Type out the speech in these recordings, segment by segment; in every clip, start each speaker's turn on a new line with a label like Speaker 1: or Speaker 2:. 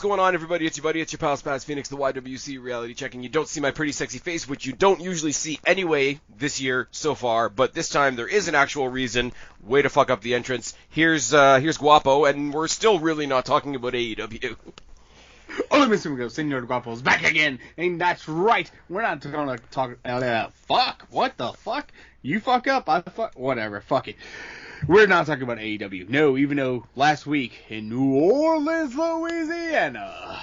Speaker 1: going on, everybody? It's your buddy, it's your pal Spaz Phoenix, the YWC reality check, and you don't see my pretty sexy face, which you don't usually see anyway this year so far, but this time there is an actual reason. Way to fuck up the entrance. Here's Guapo, and we're still really not talking about AEW.
Speaker 2: Hola, Mr. Miguel, Senor Guapo's back again, and that's right, we're not gonna talk, fuck, what the fuck? You fuck up, I fuck, whatever, fuck it. We're not talking about AEW. No, even though last week in New Orleans, Louisiana,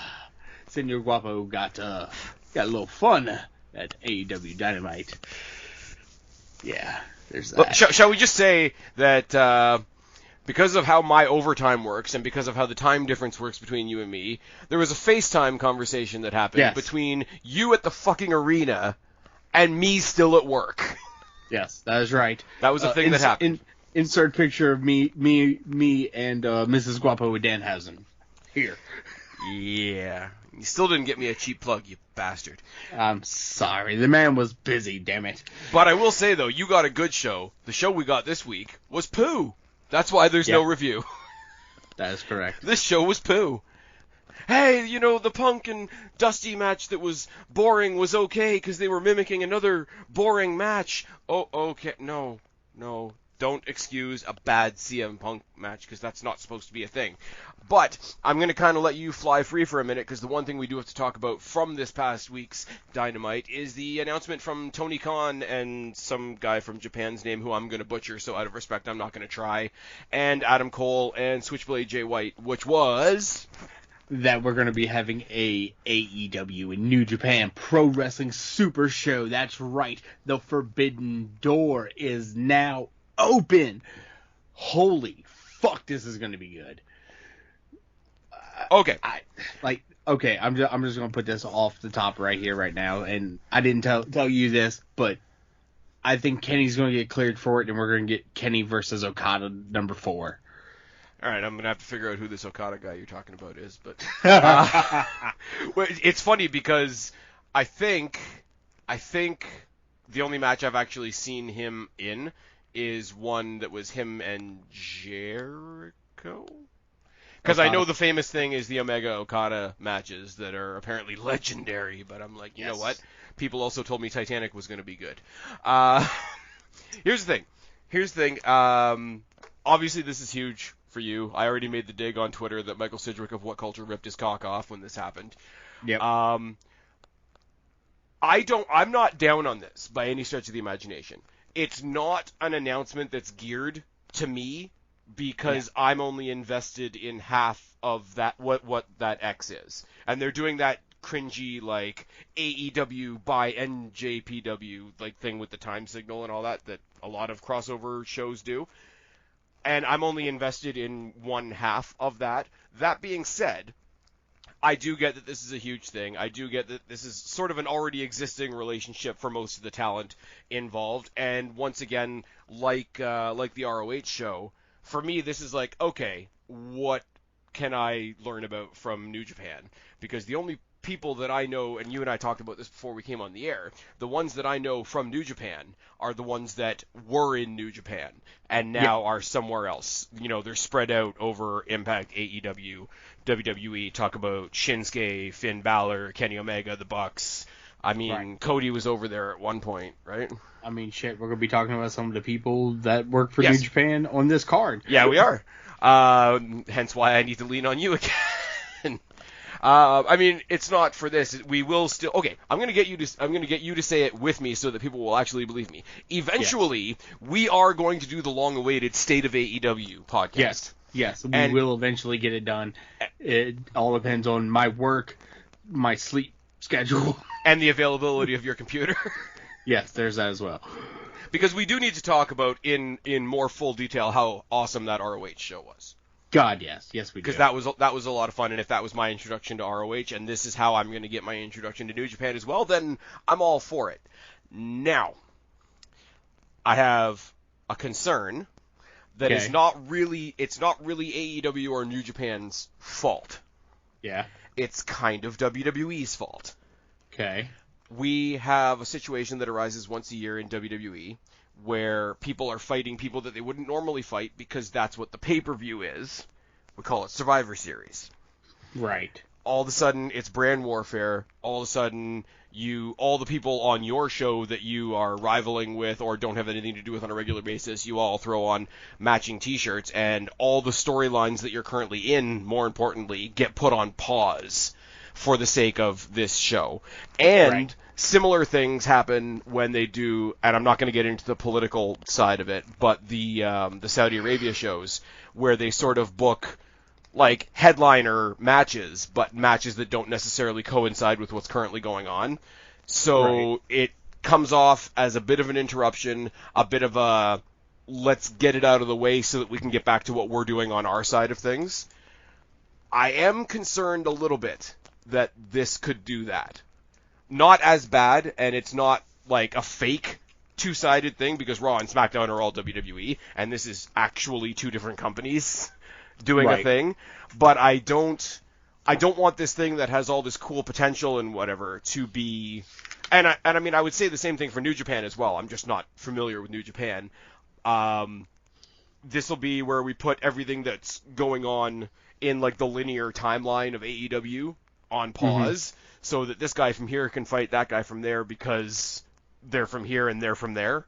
Speaker 2: Senor Guapo got a little fun at AEW Dynamite. Yeah, there's that.
Speaker 1: Well, shall we just say that because of how my overtime works and because of how the time difference works between you and me, there was a FaceTime conversation that happened between you at the fucking arena and me still at work.
Speaker 2: Yes, that is right.
Speaker 1: That was a thing that happened.
Speaker 2: Insert picture of me and Mrs. Guapo with Danhausen. Here.
Speaker 1: Yeah. You still didn't get me a cheap plug, you bastard.
Speaker 2: I'm sorry. The man was busy, damn it.
Speaker 1: But I will say, though, you got a good show. The show we got this week was poo. That's why there's no review.
Speaker 2: That is correct.
Speaker 1: This show was poo. Hey, you know, the Punk and Dusty match that was boring was okay because they were mimicking another boring match. Oh, okay. No. Don't excuse a bad CM Punk match because that's not supposed to be a thing. But I'm going to kind of let you fly free for a minute because the one thing we do have to talk about from this past week's Dynamite is the announcement from Tony Khan and some guy from Japan's name who I'm going to butcher, so out of respect I'm not going to try, and Adam Cole and Switchblade Jay White, which was
Speaker 2: that we're going to be having a AEW and New Japan Pro Wrestling Super Show. That's right. The Forbidden Door is now open. Holy fuck, this is going to be good.
Speaker 1: Okay.
Speaker 2: I'm just going to put this off the top right here, right now, and I didn't tell you this, but I think Kenny's going to get cleared for it, and we're going to get Kenny versus Okada number 4.
Speaker 1: All right, I'm going to have to figure out who this Okada guy you're talking about is, but well, it's funny because I think the only match I've actually seen him in is one that was him and Jericho. Because I know the famous thing is the Omega Okada matches that are apparently legendary, but I'm like, you know what? People also told me Titanic was going to be good. Here's the thing. Obviously, this is huge for you. I already made the dig on Twitter that Michael Sidgwick of What Culture ripped his cock off when this happened.
Speaker 2: Yep.
Speaker 1: I'm not down on this by any stretch of the imagination. It's not an announcement that's geared to me because I'm only invested in half of that what that X is. And they're doing that cringy like AEW by NJPW like thing with the time signal and all that a lot of crossover shows do. And I'm only invested in one half of that. That being said, I do get that this is a huge thing. I do get that this is sort of an already existing relationship for most of the talent involved. And once again, like the ROH show, for me, this is like, okay, what can I learn about from New Japan? Because the only people that I know, and you and I talked about this before we came on the air, the ones that I know from New Japan are the ones that were in New Japan and now are somewhere else. You know, they're spread out over Impact, AEW, WWE. Talk about Shinsuke, Finn Balor, Kenny Omega, the Bucks. I mean, Cody was over there at one point, right?
Speaker 2: I mean, shit, we're going to be talking about some of the people that work for New Japan on this card.
Speaker 1: Yeah, we are. Hence why I need to lean on you again. I mean, it's not for this. We will still. Okay, I'm gonna get you to say it with me so that people will actually believe me. Eventually, we are going to do the long-awaited State of AEW podcast.
Speaker 2: Yes, we will eventually get it done. It all depends on my work, my sleep schedule,
Speaker 1: and the availability of your computer.
Speaker 2: Yes, there's that as well.
Speaker 1: Because we do need to talk about in more full detail how awesome that ROH show was.
Speaker 2: God, yes we do.
Speaker 1: Because that was a lot of fun, and if that was my introduction to ROH, and this is how I'm going to get my introduction to New Japan as well, then I'm all for it. Now, I have a concern that is not really AEW or New Japan's fault.
Speaker 2: Yeah.
Speaker 1: It's kind of WWE's fault.
Speaker 2: Okay.
Speaker 1: We have a situation that arises once a year in WWE where people are fighting people that they wouldn't normally fight because that's what the pay-per-view is. We call it Survivor Series.
Speaker 2: Right.
Speaker 1: all of a sudden it's brand warfare. All of a sudden all the people on your show that you are rivaling with or don't have anything to do with on a regular basis, you all throw on matching t-shirts, and all the storylines that you're currently in, more importantly, get put on pause for the sake of this show. And similar things happen when they do, and I'm not going to get into the political side of it, but the Saudi Arabia shows where they sort of book like headliner matches, but matches that don't necessarily coincide with what's currently going on. So it comes off as a bit of an interruption, a bit of a let's get it out of the way so that we can get back to what we're doing on our side of things. I am concerned a little bit that this could do that. Not as bad, and it's not like a fake two-sided thing, because Raw and SmackDown are all WWE, and this is actually two different companies doing a thing. But I don't want this thing that has all this cool potential and whatever to be. And I mean, I would say the same thing for New Japan as well. I'm just not familiar with New Japan. This will be where we put everything that's going on in like the linear timeline of AEW on pause, so that this guy from here can fight that guy from there because they're from here and they're from there.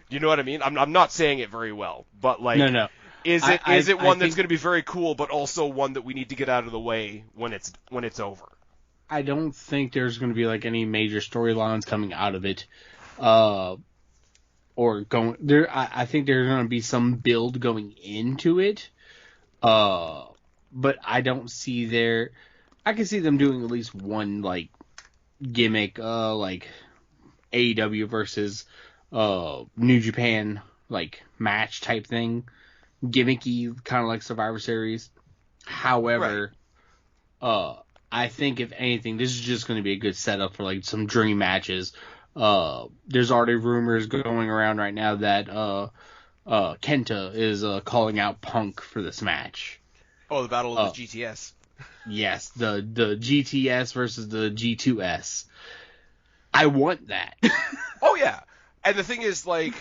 Speaker 1: You know what I mean? I'm not saying it very well, but like,
Speaker 2: no.
Speaker 1: Is it one that's going to be very cool, but also one that we need to get out of the way when it's over?
Speaker 2: I don't think there's going to be like any major storylines coming out of it, or going there. I think there's going to be some build going into it, but I don't see I can see them doing at least one like gimmick, like AEW versus New Japan like match type thing. Gimmicky, kind of like Survivor Series. However, I think if anything, this is just going to be a good setup for like some dream matches. There's already rumors going around right now that Kenta is calling out Punk for this match.
Speaker 1: Oh, the battle of the GTS.
Speaker 2: Yes, the GTS versus the G2S. I want that.
Speaker 1: Oh yeah, and the thing is, like,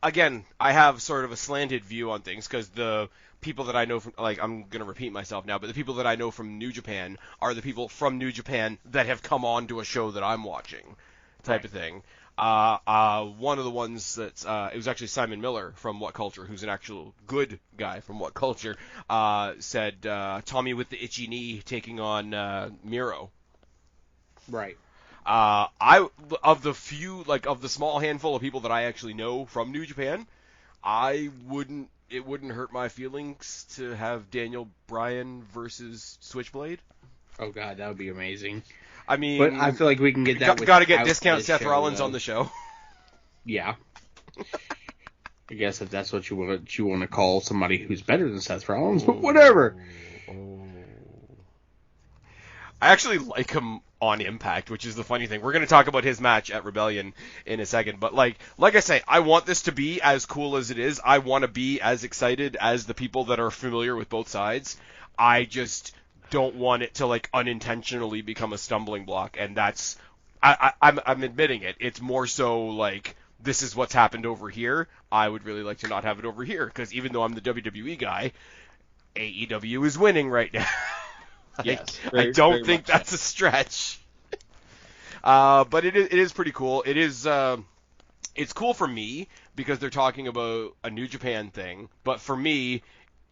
Speaker 1: again, I have sort of a slanted view on things because the people that I know from, like, I'm going to repeat myself now, but the people that I know from New Japan are the people from New Japan that have come on to a show that I'm watching, type of thing. One of the ones that's, it was actually Simon Miller from What Culture, who's an actual good guy from What Culture, said Tommy with the itchy knee taking on Miro.
Speaker 2: Right.
Speaker 1: Of the small handful of people that I actually know from New Japan, it wouldn't hurt my feelings to have Daniel Bryan versus Switchblade.
Speaker 2: Oh god, that would be amazing.
Speaker 1: I mean,
Speaker 2: but I feel like we can get that.
Speaker 1: Got to get discount Seth Rollins on the show.
Speaker 2: Yeah. I guess if that's what you want to call somebody who's better than Seth Rollins, but whatever.
Speaker 1: I actually like him on Impact, which is the funny thing. We're going to talk about his match at Rebellion in a second, but like I say, I want this to be as cool as it is. I want to be as excited as the people that are familiar with both sides. I just don't want it to like unintentionally become a stumbling block, and that's I'm admitting it. It's more so like, this is what's happened over here. I would really like to not have it over here, because even though I'm the WWE guy, AEW is winning right now.
Speaker 2: Yes,
Speaker 1: I don't think that's a stretch. But it is pretty cool. It is it's cool for me because they're talking about a New Japan thing. But for me,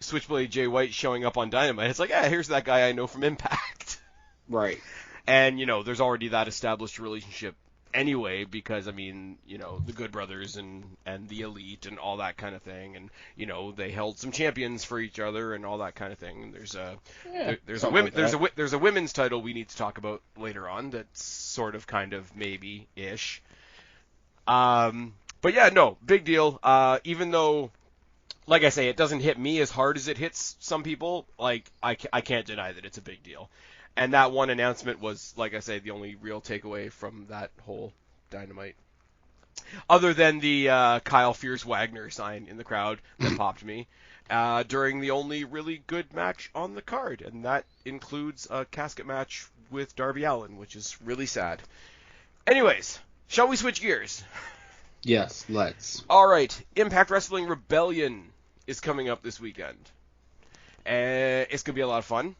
Speaker 1: Switchblade Jay White showing up on Dynamite, it's like, here's that guy I know from Impact.
Speaker 2: Right.
Speaker 1: And, there's already that established relationship anyway, because, I mean, the Good Brothers and the Elite and all that kind of thing, and, they held some champions for each other and all that kind of thing. There's a women's title we need to talk about later on that's sort of kind of maybe-ish. But yeah, no, big deal. Even though, like I say, it doesn't hit me as hard as it hits some people, like, I can't deny that it's a big deal. And that one announcement was, like I say, the only real takeaway from that whole Dynamite. Other than the Kyle Fierce Wagner sign in the crowd that popped me during the only really good match on the card. And that includes a casket match with Darby Allin, which is really sad. Anyways, shall we switch gears?
Speaker 2: Yes, let's.
Speaker 1: All right, Impact Wrestling Rebellion is coming up this weekend. It's going to be a lot of fun.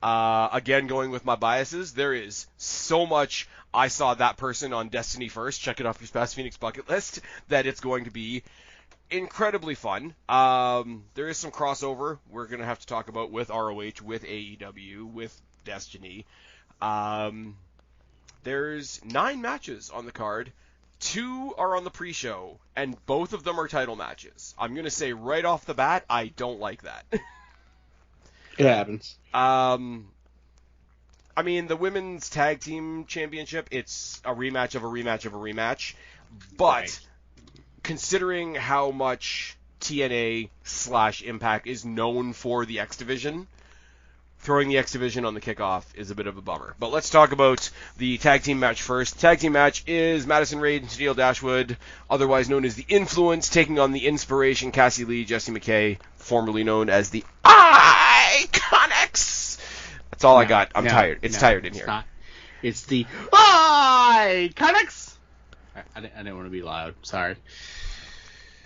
Speaker 1: Again, going with my biases, there is so much I saw that person on Destiny first, check it off your Spaz Phoenix bucket list, that it's going to be incredibly fun. There is some crossover we're going to have to talk about with ROH, with AEW, with Destiny. There's 9 matches on the card. 2 are on the pre-show, and both of them are title matches. I'm going to say right off the bat, I don't like that.
Speaker 2: It happens.
Speaker 1: I mean, the Women's Tag Team Championship, it's a rematch of a rematch of a rematch, but
Speaker 2: Right.
Speaker 1: Considering how much TNA/Impact is known for the X Division, throwing the X Division on the kickoff is a bit of a bummer. But let's talk about the tag team match first. The tag team match is Madison Rayne and Tennille Dashwood, otherwise known as The Influence, taking on The Inspiration, Cassie Lee, Jessie McKay, formerly known as the Iconics. That's all I got. I'm tired. It's tired in here.
Speaker 2: Not. It's the Iconics. I didn't want to be loud. Sorry.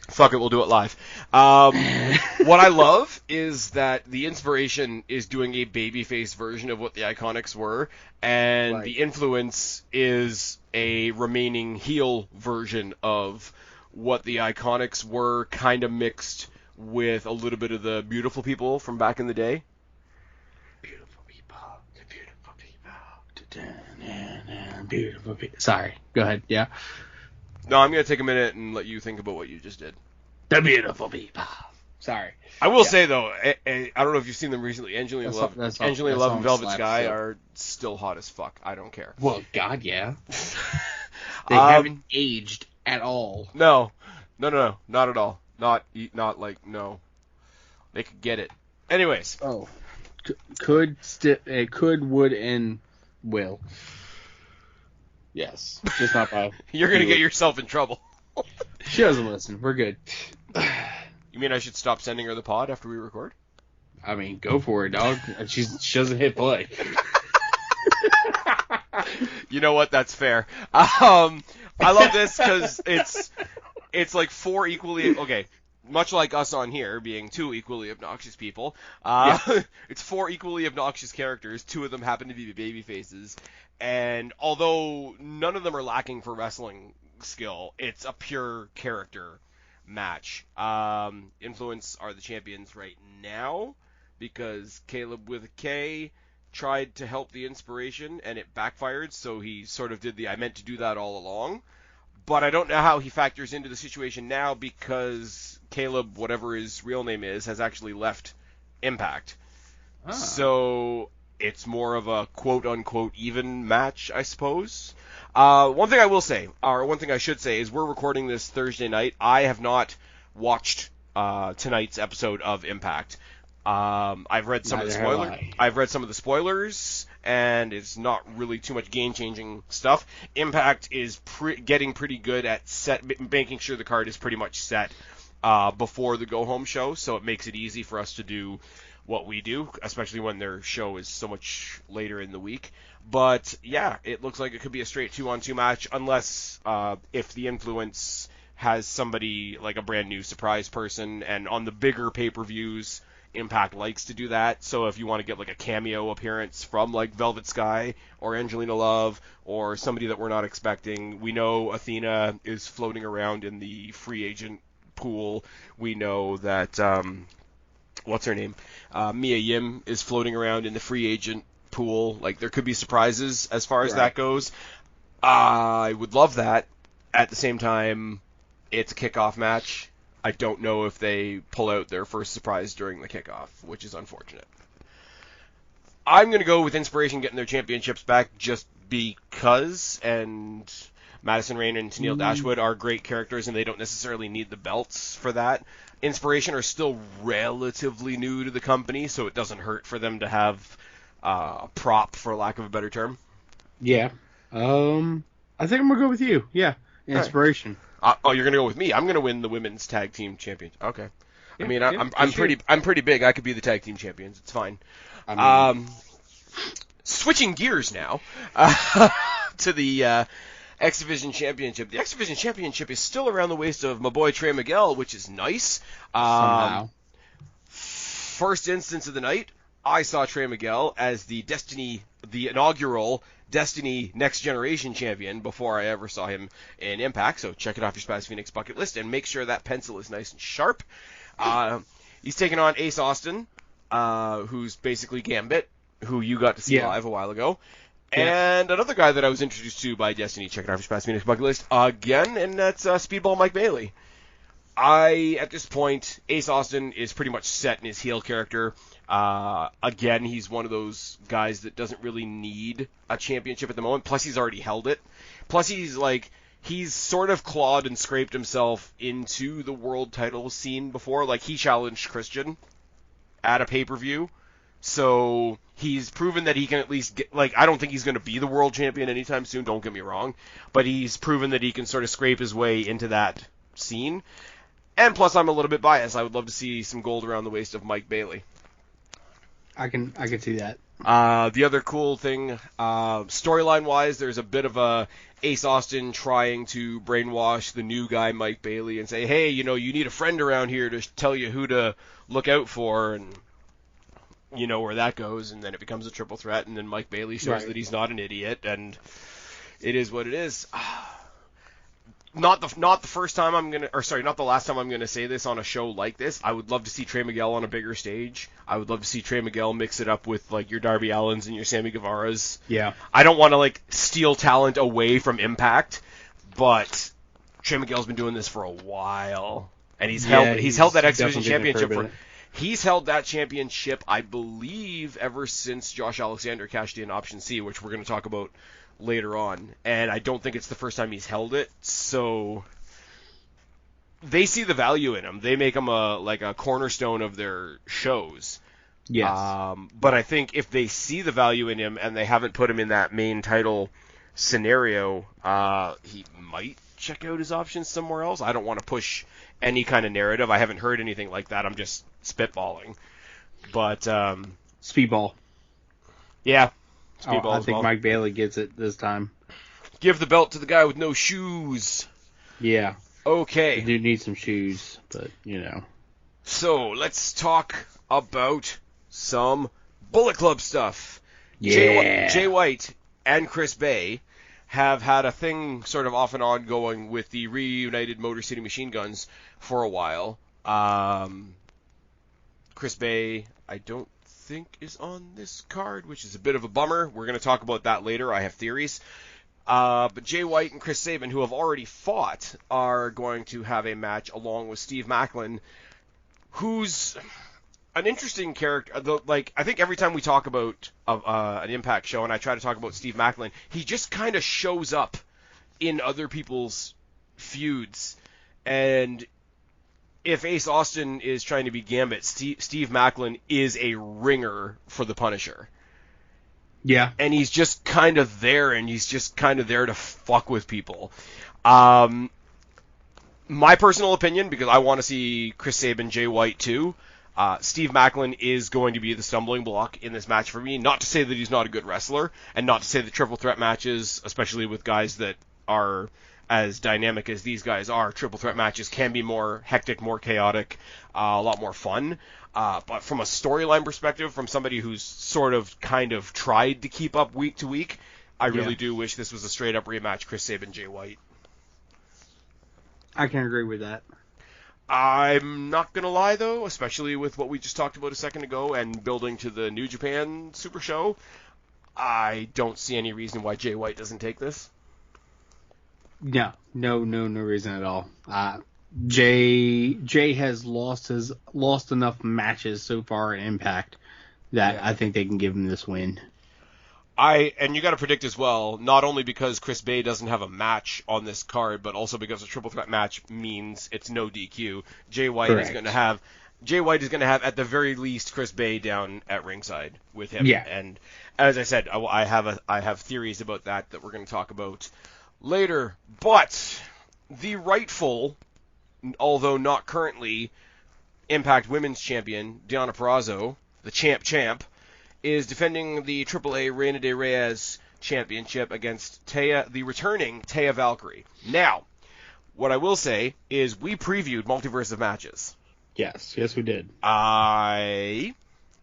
Speaker 1: Fuck it, we'll do it live. What I love is that The Inspiration is doing a babyface version of what the Iconics were, and
Speaker 2: Right.
Speaker 1: The Influence is a remaining heel version of what the Iconics were, kind of mixed with a little bit of the beautiful people from back in the day.
Speaker 2: Beautiful people. Beautiful people. Sorry. Go ahead. Yeah.
Speaker 1: No, I'm going to take a minute and let you think about what you just did.
Speaker 2: The beautiful people. Sorry.
Speaker 1: I will say, though, I don't know if you've seen them recently. Angelina Love
Speaker 2: that
Speaker 1: and
Speaker 2: song
Speaker 1: Velvet
Speaker 2: slaps
Speaker 1: Sky
Speaker 2: still.
Speaker 1: are still hot as fuck. I don't care.
Speaker 2: Well, God, yeah. They haven't aged at all.
Speaker 1: No, not at all. Not like, no. They could get it. Anyways.
Speaker 2: Oh. Could, would, and will. Yes. Just not by...
Speaker 1: You're going to get yourself in trouble.
Speaker 2: She doesn't listen. We're good.
Speaker 1: You mean I should stop sending her the pod after we record?
Speaker 2: I mean, go for it, dog. She doesn't hit play.
Speaker 1: You know what? That's fair. I love this because it's like 4 equally... Okay, much like us on here being 2 equally obnoxious people, it's 4 equally obnoxious characters. 2 of them happen to be baby faces. And although none of them are lacking for wrestling skill, it's a pure character match. Influence are the champions right now because Caleb with a K tried to help the Inspiration and it backfired, so he sort of did the I meant to do that all along. But I don't know how he factors into the situation now because Caleb, whatever his real name is, has actually left Impact.
Speaker 2: Ah.
Speaker 1: So it's more of a quote-unquote even match, I suppose. One thing I will say, or one thing I should say, is we're recording this Thursday night. I have not watched tonight's episode of Impact. I've read some of the spoilers. I've read some of the spoilers, and it's not really too much game-changing stuff. Impact is getting pretty good at making sure the card is pretty much set before the go-home show, so it makes it easy for us to do what we do, especially when their show is so much later in the week. But yeah, it looks like it could be a straight 2-on-2 match, unless if the Influence has somebody like a brand new surprise person, and on the bigger pay-per-views, Impact likes to do that. So if you want to get like a cameo appearance from like Velvet Sky or Angelina Love or somebody that we're not expecting, we know Athena is floating around in the free agent pool. We know that what's her name? Mia Yim is floating around in the free agent pool. Like, there could be surprises as far as that goes. I would love that. At the same time, it's a kickoff match. I don't know if they pull out their first surprise during the kickoff, which is unfortunate. I'm going to go with Inspiration getting their championships back just because, and Madison Rayne and Tennille Dashwood are great characters, and they don't necessarily need the belts for that. Inspiration are still relatively new to the company, so it doesn't hurt for them to have a prop, for lack of a better term.
Speaker 2: Yeah. I think I'm going to go with you. Yeah. Inspiration.
Speaker 1: Oh, you're going to go with me. I'm going to win the women's tag team championship. Okay.
Speaker 2: Yeah,
Speaker 1: I mean, I'm pretty big. I could be the tag team champions. It's fine.
Speaker 2: I mean,
Speaker 1: Switching gears now to the X Division Championship. The X Division Championship is still around the waist of my boy Trey Miguel, which is nice.
Speaker 2: somehow.
Speaker 1: First instance of the night. I saw Trey Miguel as the inaugural Destiny Next Generation champion before I ever saw him in Impact. So check it off your Spaz Phoenix bucket list and make sure that pencil is nice and sharp. He's taking on Ace Austin, who's basically Gambit, who you got to see live a while ago. Yeah. And another guy that I was introduced to by Destiny, check it out for Spaz Phoenix bucket list again, and that's Speedball Mike Bailey. At this point, Ace Austin is pretty much set in his heel character. Again, he's one of those guys that doesn't really need a championship at the moment. Plus, he's already held it. Plus, he's sort of clawed and scraped himself into the world title scene before. Like, he challenged Christian at a pay-per-view. So, he's proven that he can at least get, like, I don't think he's going to be the world champion anytime soon, don't get me wrong. But he's proven that he can sort of scrape his way into that scene. And plus, I'm a little bit biased. I would love to see some gold around the waist of Mike Bailey.
Speaker 2: I can see that.
Speaker 1: The other cool thing, storyline-wise, there's a bit of a Ace Austin trying to brainwash the new guy, Mike Bailey, and say, hey, you need a friend around here to tell you who to look out for, and you know where that goes, and then it becomes a triple threat, and then Mike Bailey shows that he's not an idiot, and it is what it is. Not the last time I'm gonna say this on a show like this. I would love to see Trey Miguel on a bigger stage. I would love to see Trey Miguel mix it up with like your Darby Allins and your Sammy Guevaras.
Speaker 2: Yeah.
Speaker 1: I don't want to like steal talent away from Impact, but Trey Miguel's been doing this for a while, and he's held that X Division championship He's held that championship, I believe, ever since Josh Alexander cashed in Option C, which we're going to talk about later on, and I don't think it's the first time he's held it, so they see the value in him. They make him a cornerstone of their shows.
Speaker 2: Yes.
Speaker 1: But I think if they see the value in him and they haven't put him in that main title scenario, he might check out his options somewhere else. I don't want to push any kind of narrative. I haven't heard anything like that. I'm just spitballing. But
Speaker 2: Speedball.
Speaker 1: Yeah.
Speaker 2: I think Mike Bailey gets it this time.
Speaker 1: Give the belt to the guy with no shoes.
Speaker 2: Yeah.
Speaker 1: Okay.
Speaker 2: I do need some shoes, but,
Speaker 1: So, let's talk about some Bullet Club stuff.
Speaker 2: Yeah.
Speaker 1: Jay White and Chris Bay have had a thing sort of off and on going with the reunited Motor City Machine Guns for a while. Chris Bay, I don't think is on this card, which is a bit of a bummer. We're going to talk about that later. I have theories. But Jay White and Chris Sabin, who have already fought, are going to have a match along with Steve Macklin, who's an interesting character. I think every time we talk about an Impact show, and I try to talk about Steve Macklin, he just kind of shows up in other people's feuds. And if Ace Austin is trying to be Gambit, Steve Macklin is a ringer for the Punisher.
Speaker 2: Yeah.
Speaker 1: And he's just kind of there, and he's just kind of there to fuck with people. My personal opinion, because I want to see Chris Sabin, Jay White too, Steve Macklin is going to be the stumbling block in this match for me. Not to say that he's not a good wrestler, and not to say that triple threat matches, especially with guys that are as dynamic as these guys are, triple threat matches can be more hectic, more chaotic, a lot more fun. But from a storyline perspective, from somebody who's sort of kind of tried to keep up week to week, I really do wish this was a straight up rematch, Chris Sabin, Jay White.
Speaker 2: I can agree with that.
Speaker 1: I'm not going to lie, though, especially with what we just talked about a second ago and building to the New Japan Super Show, I don't see any reason why Jay White doesn't take this.
Speaker 2: No reason at all. Jay has lost enough matches so far in Impact that I think they can give him this win.
Speaker 1: And you got to predict as well, not only because Chris Bay doesn't have a match on this card, but also because a triple threat match means it's no DQ. Jay White is going to have at the very least Chris Bay down at ringside with him.
Speaker 2: Yeah.
Speaker 1: And as I said, I have theories about that we're going to talk about later. But the rightful, although not currently, Impact Women's Champion, Deonna Purrazzo, the champ, is defending the AAA Reina de Reyes Championship against the returning Taya Valkyrie. Now, what I will say is we previewed Multiverse of Matches.
Speaker 2: Yes, we did.
Speaker 1: I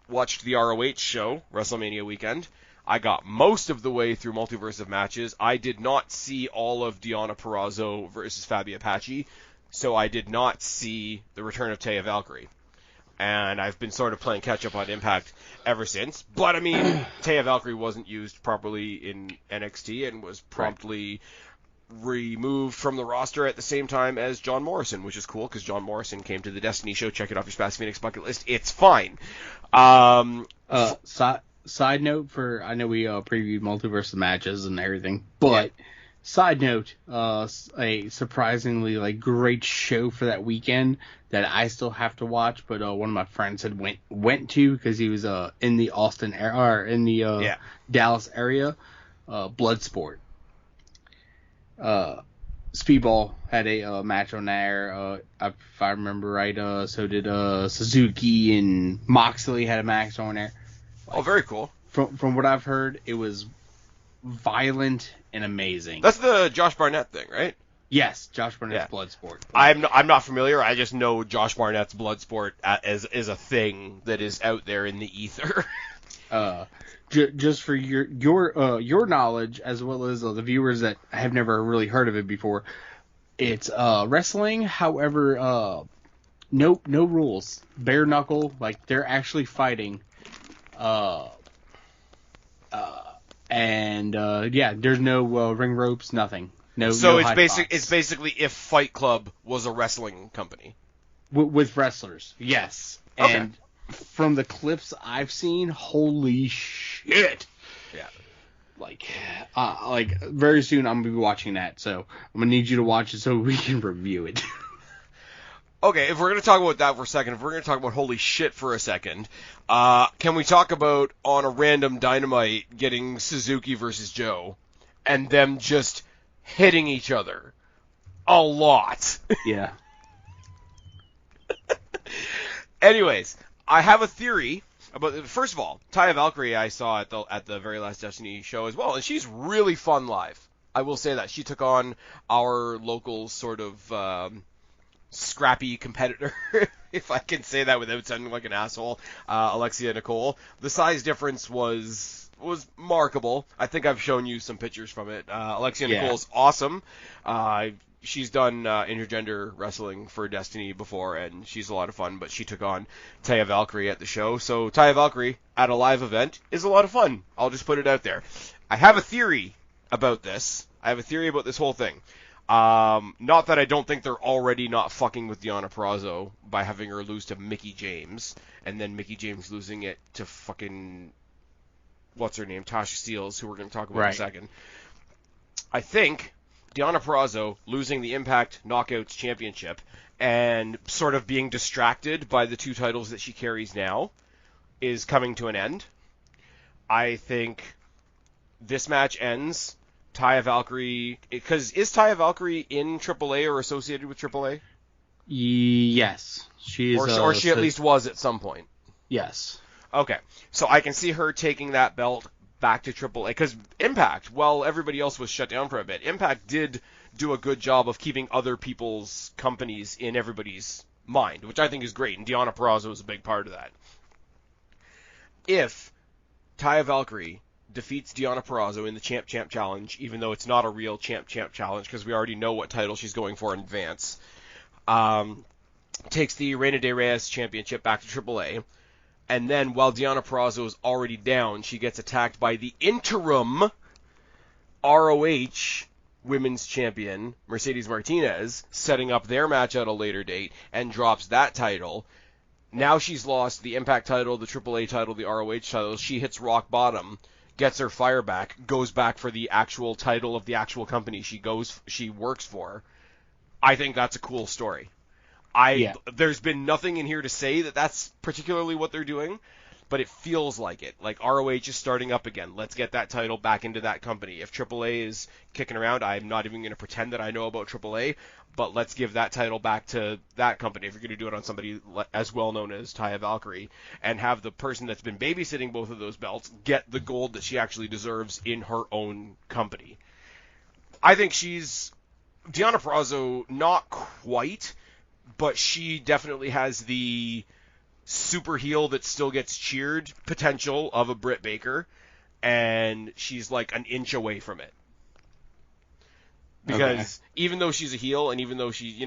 Speaker 1: watched the ROH show, WrestleMania weekend. I got most of the way through Multiverse of Matches. I did not see all of Deonna Purrazzo versus Fabi Apache, so I did not see the return of Taya Valkyrie. And I've been sort of playing catch-up on Impact ever since. But, I mean, Taya Valkyrie wasn't used properly in NXT and was promptly removed from the roster at the same time as John Morrison, which is cool because John Morrison came to the Destiny show. Check it off your Spaz Phoenix bucket list. It's fine.
Speaker 2: Side note I know we previewed Multiverse of Matches and everything, but side note, a surprisingly great show for that weekend that I still have to watch, but one of my friends had went to because he was in the Austin area or in the Dallas area. Bloodsport. Speedball had a match on there. If I remember right, so did Suzuki and Moxley had a match on there.
Speaker 1: Oh, very cool.
Speaker 2: From what I've heard, it was violent and amazing.
Speaker 1: That's the Josh Barnett thing, right?
Speaker 2: Yes, Josh Barnett's Bloodsport.
Speaker 1: I'm not familiar. I just know Josh Barnett's Bloodsport as a thing that is out there in the ether.
Speaker 2: Just for your knowledge, as well as the viewers that have never really heard of it before, it's wrestling. However, no rules, bare knuckle, they're actually fighting. There's no ring ropes, nothing.
Speaker 1: So
Speaker 2: no
Speaker 1: it's basically if Fight Club was a wrestling company
Speaker 2: with wrestlers, yes.
Speaker 1: Okay.
Speaker 2: And from the clips I've seen, holy shit!
Speaker 1: Yeah.
Speaker 2: Very soon I'm gonna be watching that, so I'm gonna need you to watch it so we can review it.
Speaker 1: Okay, if we're going to talk about that for a second, if we're going to talk about holy shit for a second, can we talk about on a random Dynamite getting Suzuki versus Joe and them just hitting each other a lot?
Speaker 2: Yeah.
Speaker 1: Anyways, I have a theory about, first of all, Taya Valkyrie I saw at the very last Destiny show as well, and she's really fun live. I will say that. She took on our local sort of scrappy competitor, if I can say that without sounding like an asshole, Alexia Nicole. The size difference was markable. I think I've shown you some pictures from it. Alexia Nicole's awesome. She's done intergender wrestling for Destiny before, and she's a lot of fun, but she took on Taya Valkyrie at the show. So Taya Valkyrie at a live event is a lot of fun. I'll just put it out there. I have a theory about this. I have a theory about this whole thing. Not that I don't think they're already not fucking with Deonna Purrazzo by having her lose to Mickie James, and then Mickie James losing it to fucking, what's her name, Tasha Steelz, who we're going to talk about in a second. I think Deonna Purrazzo losing the Impact Knockouts Championship and sort of being distracted by the two titles that she carries now is coming to an end. I think this match ends. Taya Valkyrie, because is Taya Valkyrie in AAA or associated with AAA?
Speaker 2: Yes, she is.
Speaker 1: Or she at least was at some point.
Speaker 2: Yes.
Speaker 1: Okay, so I can see her taking that belt back to AAA, because Impact, while everybody else was shut down for a bit, Impact did do a good job of keeping other people's companies in everybody's mind, which I think is great, and Deonna Purrazzo is a big part of that. If Taya Valkyrie defeats Deonna Purrazzo in the Champ Challenge, even though it's not a real Champ Challenge because we already know what title she's going for in advance, takes the Reina de Reyes Championship back to AAA, and then while Deonna Purrazzo is already down, she gets attacked by the interim ROH Women's Champion, Mercedes Martinez, setting up their match at a later date, and drops that title. Now she's lost the Impact title, the AAA title, the ROH title. She hits rock bottom, gets her fire back, goes back for the actual title of the actual company she works for. I think that's a cool story. There's been nothing in here to say that that's particularly what they're doing, but it feels like it. Like ROH is starting up again. Let's get that title back into that company. If AAA is kicking around, I'm not even going to pretend that I know about AAA, but let's give that title back to that company if you're going to do it on somebody as well known as Taya Valkyrie, and have the person that's been babysitting both of those belts get the gold that she actually deserves in her own company. I think she's Deonna Purrazzo, not quite, but she definitely has the super heel that still gets cheered potential of a Britt Baker, and she's like an inch away from it. Because even though she's a heel, and even though she,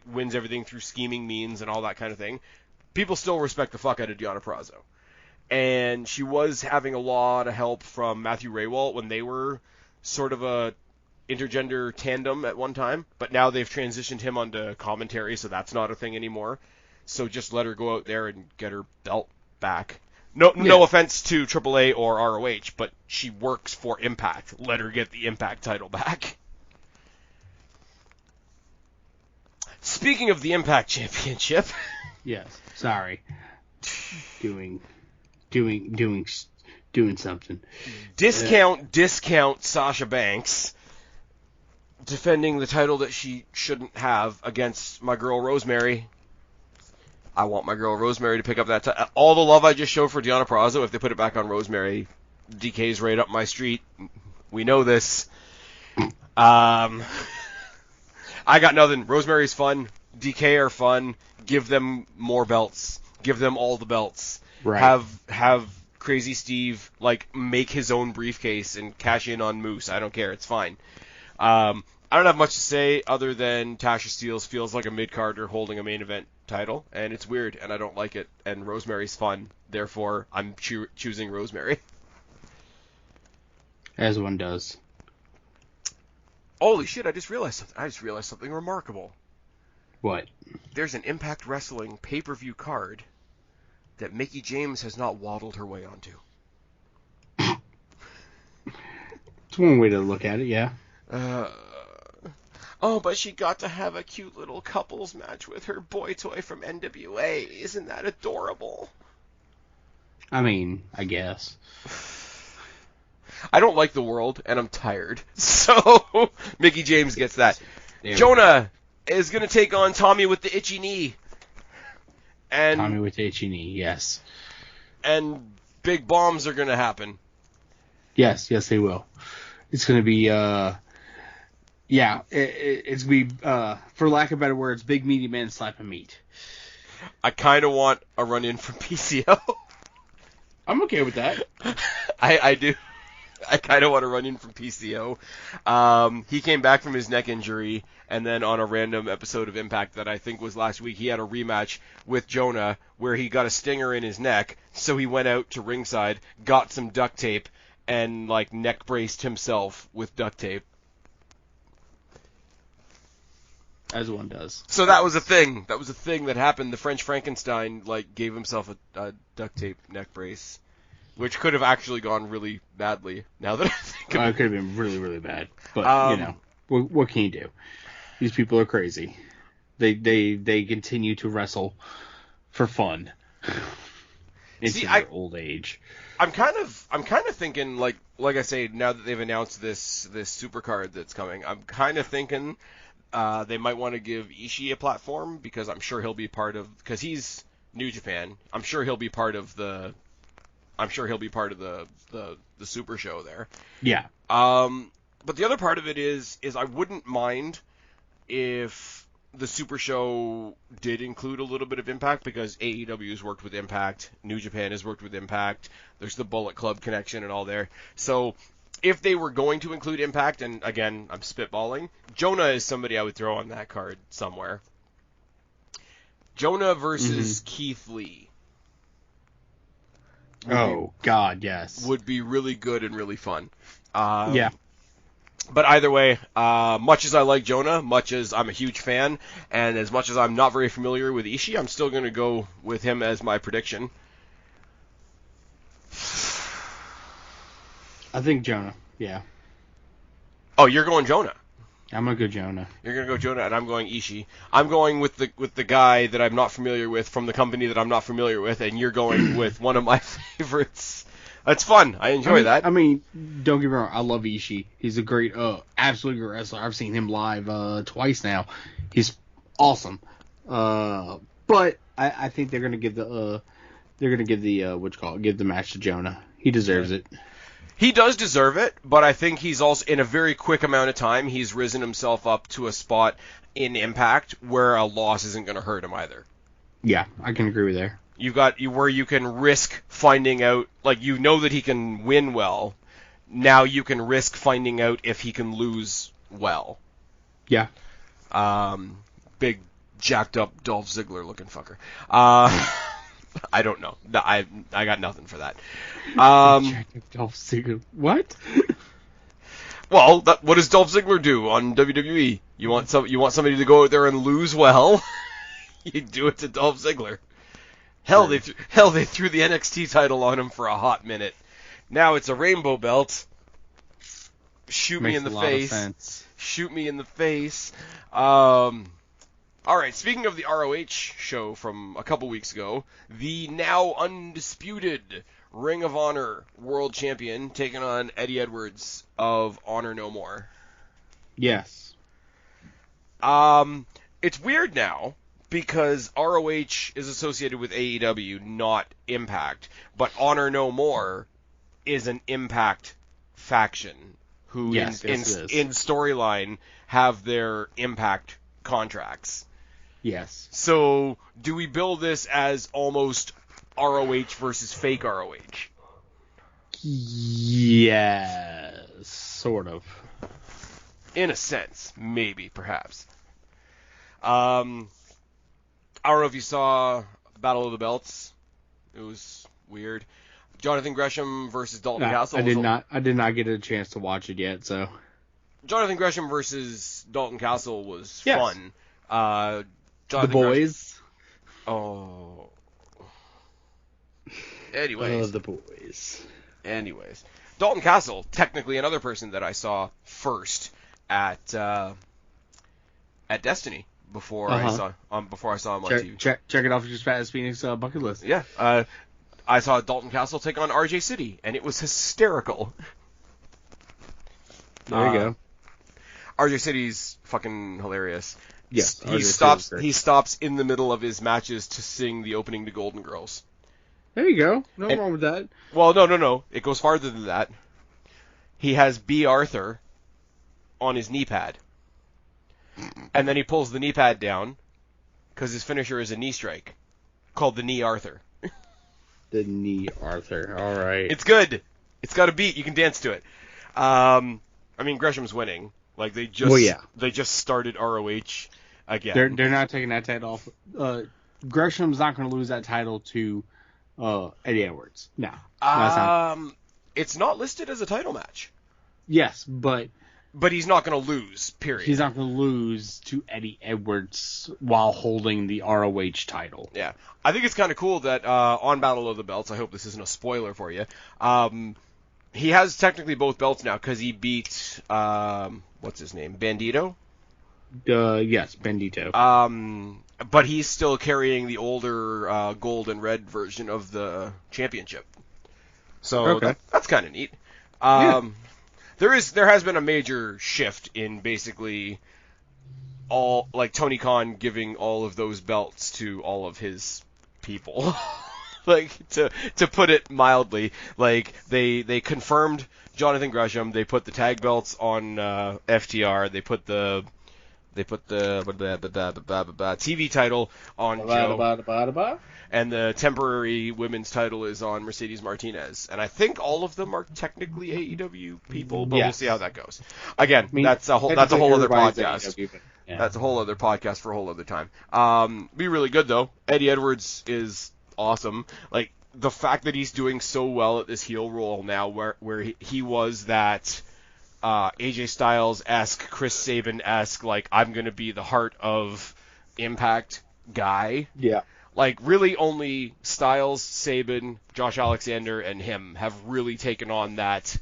Speaker 1: wins everything through scheming means and all that kind of thing, people still respect the fuck out of Deonna Purrazzo. And she was having a lot of help from Matthew Raywalt when they were sort of a intergender tandem at one time, but now they've transitioned him onto commentary, so that's not a thing anymore. So just let her go out there and get her belt back. No offense to AAA or ROH, but she works for Impact. Let her get the Impact title back. Speaking of the Impact Championship.
Speaker 2: Yes. Sorry. Doing something.
Speaker 1: Discount Sasha Banks defending the title that she shouldn't have against my girl Rosemary. I want my girl Rosemary to pick up that title. All the love I just showed for Deonna Purrazzo, if they put it back on Rosemary, DK's right up my street. We know this. I got nothing. Rosemary's fun. DK are fun. Give them more belts. Give them all the belts.
Speaker 2: Right.
Speaker 1: Have Crazy Steve make his own briefcase and cash in on Moose. I don't care. It's fine. I don't have much to say other than Tasha Steelz feels like a mid-carder holding a main event title, and it's weird, and I don't like it. And Rosemary's fun. Therefore, I'm choosing Rosemary.
Speaker 2: As one does.
Speaker 1: Holy shit! I just realized something remarkable.
Speaker 2: What?
Speaker 1: There's an Impact Wrestling pay-per-view card that Mickie James has not waddled her way onto.
Speaker 2: It's one way to look at it, yeah.
Speaker 1: But she got to have a cute little couples match with her boy toy from NWA. Isn't that adorable?
Speaker 2: I mean, I guess.
Speaker 1: I don't like the world, and I'm tired. So, Mickie James gets that. Jonah is going to take on Tommy with the itchy knee. And
Speaker 2: Tommy with the itchy knee, yes.
Speaker 1: And big bombs are going to happen.
Speaker 2: Yes, they will. It's going to be, it's going to be, for lack of better words, big meaty men slapping meat.
Speaker 1: I kind of want a run-in from PCO.
Speaker 2: I'm okay with that.
Speaker 1: I do. I kind of want to run in from PCO. He came back from his neck injury, and then on a random episode of Impact that I think was last week, he had a rematch with Jonah where he got a stinger in his neck, so he went out to ringside, got some duct tape, and neck braced himself with duct tape.
Speaker 2: As one does.
Speaker 1: So that was a thing. That was a thing that happened. The French Frankenstein gave himself a duct tape neck brace. Which could have actually gone really badly, now that I think about it.
Speaker 2: It could have been really, really bad. But, what can you do? These people are crazy. They continue to wrestle for fun into their old age.
Speaker 1: I'm kind of thinking, like I say, now that they've announced this supercard that's coming, I'm kind of thinking they might want to give Ishii a platform, because I'm sure he'll be part of, because he's New Japan, I'm sure he'll be part of the Super Show there.
Speaker 2: Yeah.
Speaker 1: But the other part of it is I wouldn't mind if the Super Show did include a little bit of Impact, because AEW has worked with Impact, New Japan has worked with Impact, there's the Bullet Club connection and all there. So if they were going to include Impact, and again, I'm spitballing, Jonah is somebody I would throw on that card somewhere. Jonah versus Keith Lee.
Speaker 2: God, yes.
Speaker 1: Would be really good and really fun.
Speaker 2: Yeah.
Speaker 1: But either way, much as I like Jonah, much as I'm a huge fan, and as much as I'm not very familiar with Ishii, I'm still going to go with him as my prediction.
Speaker 2: I think Jonah, yeah.
Speaker 1: Oh, you're going Jonah.
Speaker 2: I'm going to go Jonah.
Speaker 1: You're going to go Jonah, and I'm going Ishii. I'm going with the guy that I'm not familiar with from the company that I'm not familiar with, and you're going with one of my favorites. That's fun. I enjoy that.
Speaker 2: I mean, don't get me wrong. I love Ishii. He's a great, absolutely great wrestler. I've seen him live twice now. He's awesome. But I think they're going to give the give the match to Jonah. He deserves it.
Speaker 1: He does deserve it, but I think he's also, in a very quick amount of time, he's risen himself up to a spot in Impact where a loss isn't going to hurt him either.
Speaker 2: Yeah, I can agree with
Speaker 1: where you can risk finding out, like, you know that he can win well. Now you can risk finding out if he can lose well.
Speaker 2: Yeah.
Speaker 1: Big jacked up Dolph Ziggler looking fucker. I don't know. I got nothing for that.
Speaker 2: Dolph Ziggler. What?
Speaker 1: Well, what does Dolph Ziggler do on WWE? You want somebody to go out there and lose well? You do it to Dolph Ziggler. Hell, they threw the NXT title on him for a hot minute. Now it's a rainbow belt. Shoot me in the face. Shoot me in the face. All right, speaking of the ROH show from a couple weeks ago, the now undisputed Ring of Honor World Champion taking on Eddie Edwards of Honor No More.
Speaker 2: Yes.
Speaker 1: It's weird now because ROH is associated with AEW, not Impact, but Honor No More is an Impact faction who in storyline have their Impact contracts.
Speaker 2: Yes.
Speaker 1: So, do we build this as almost ROH versus fake ROH?
Speaker 2: Yes, sort of.
Speaker 1: In a sense, maybe, perhaps. I don't know if you saw Battle of the Belts. It was weird. Jonathan Gresham versus Dalton Castle.
Speaker 2: I did not get a chance to watch it yet, so.
Speaker 1: Jonathan Gresham versus Dalton Castle was fun.
Speaker 2: The boys.
Speaker 1: Oh. Anyways.
Speaker 2: The boys.
Speaker 1: Anyways. Dalton Castle, technically another person that I saw first at Destiny before I saw him on TV.
Speaker 2: Check it off your Spaz Phoenix bucket list.
Speaker 1: Yeah. I saw Dalton Castle take on RJ City, and it was hysterical.
Speaker 2: There you go.
Speaker 1: RJ City's fucking hilarious.
Speaker 2: Yes,
Speaker 1: he stops in the middle of his matches to sing the opening to Golden Girls.
Speaker 2: There you go. No wrong with that.
Speaker 1: Well, no. It goes farther than that. He has B. Arthur on his knee pad. And then he pulls the knee pad down because his finisher is a knee strike called the Knee Arthur.
Speaker 2: The Knee Arthur. All right.
Speaker 1: It's good. It's got a beat. You can dance to it. I mean, Gresham's winning. Like, they just started ROH again.
Speaker 2: They're not taking that title off. Gresham's not going to lose that title to Eddie Edwards. No.
Speaker 1: It's not listed as a title match.
Speaker 2: Yes, but
Speaker 1: he's not going to lose, period.
Speaker 2: He's not going to lose to Eddie Edwards while holding the ROH title.
Speaker 1: Yeah. I think it's kind of cool that on Battle of the Belts, I hope this isn't a spoiler for you, he has technically both belts now because he beat, what's his name, Bandito?
Speaker 2: Yes, Bandito.
Speaker 1: But he's still carrying the older gold and red version of the championship. So that's kind of neat. There has been a major shift in basically all, like, Tony Khan giving all of those belts to all of his people. Like, to put it mildly, like, they confirmed Jonathan Gresham, they put the tag belts on FTR, they put the TV title on Joe, and the temporary women's title is on Mercedes Martinez. And I think all of them are technically AEW people, but we'll see how that goes. Again, that's a whole other podcast. That's a whole other podcast for a whole other time. Be really good though. Eddie Edwards is awesome. Like, the fact that he's doing so well at this heel role now, where he was that AJ Styles-esque, Chris Sabin-esque, like, I'm gonna be the heart of Impact guy.
Speaker 2: Yeah.
Speaker 1: Like, really only Styles, Sabin, Josh Alexander, and him have really taken on that.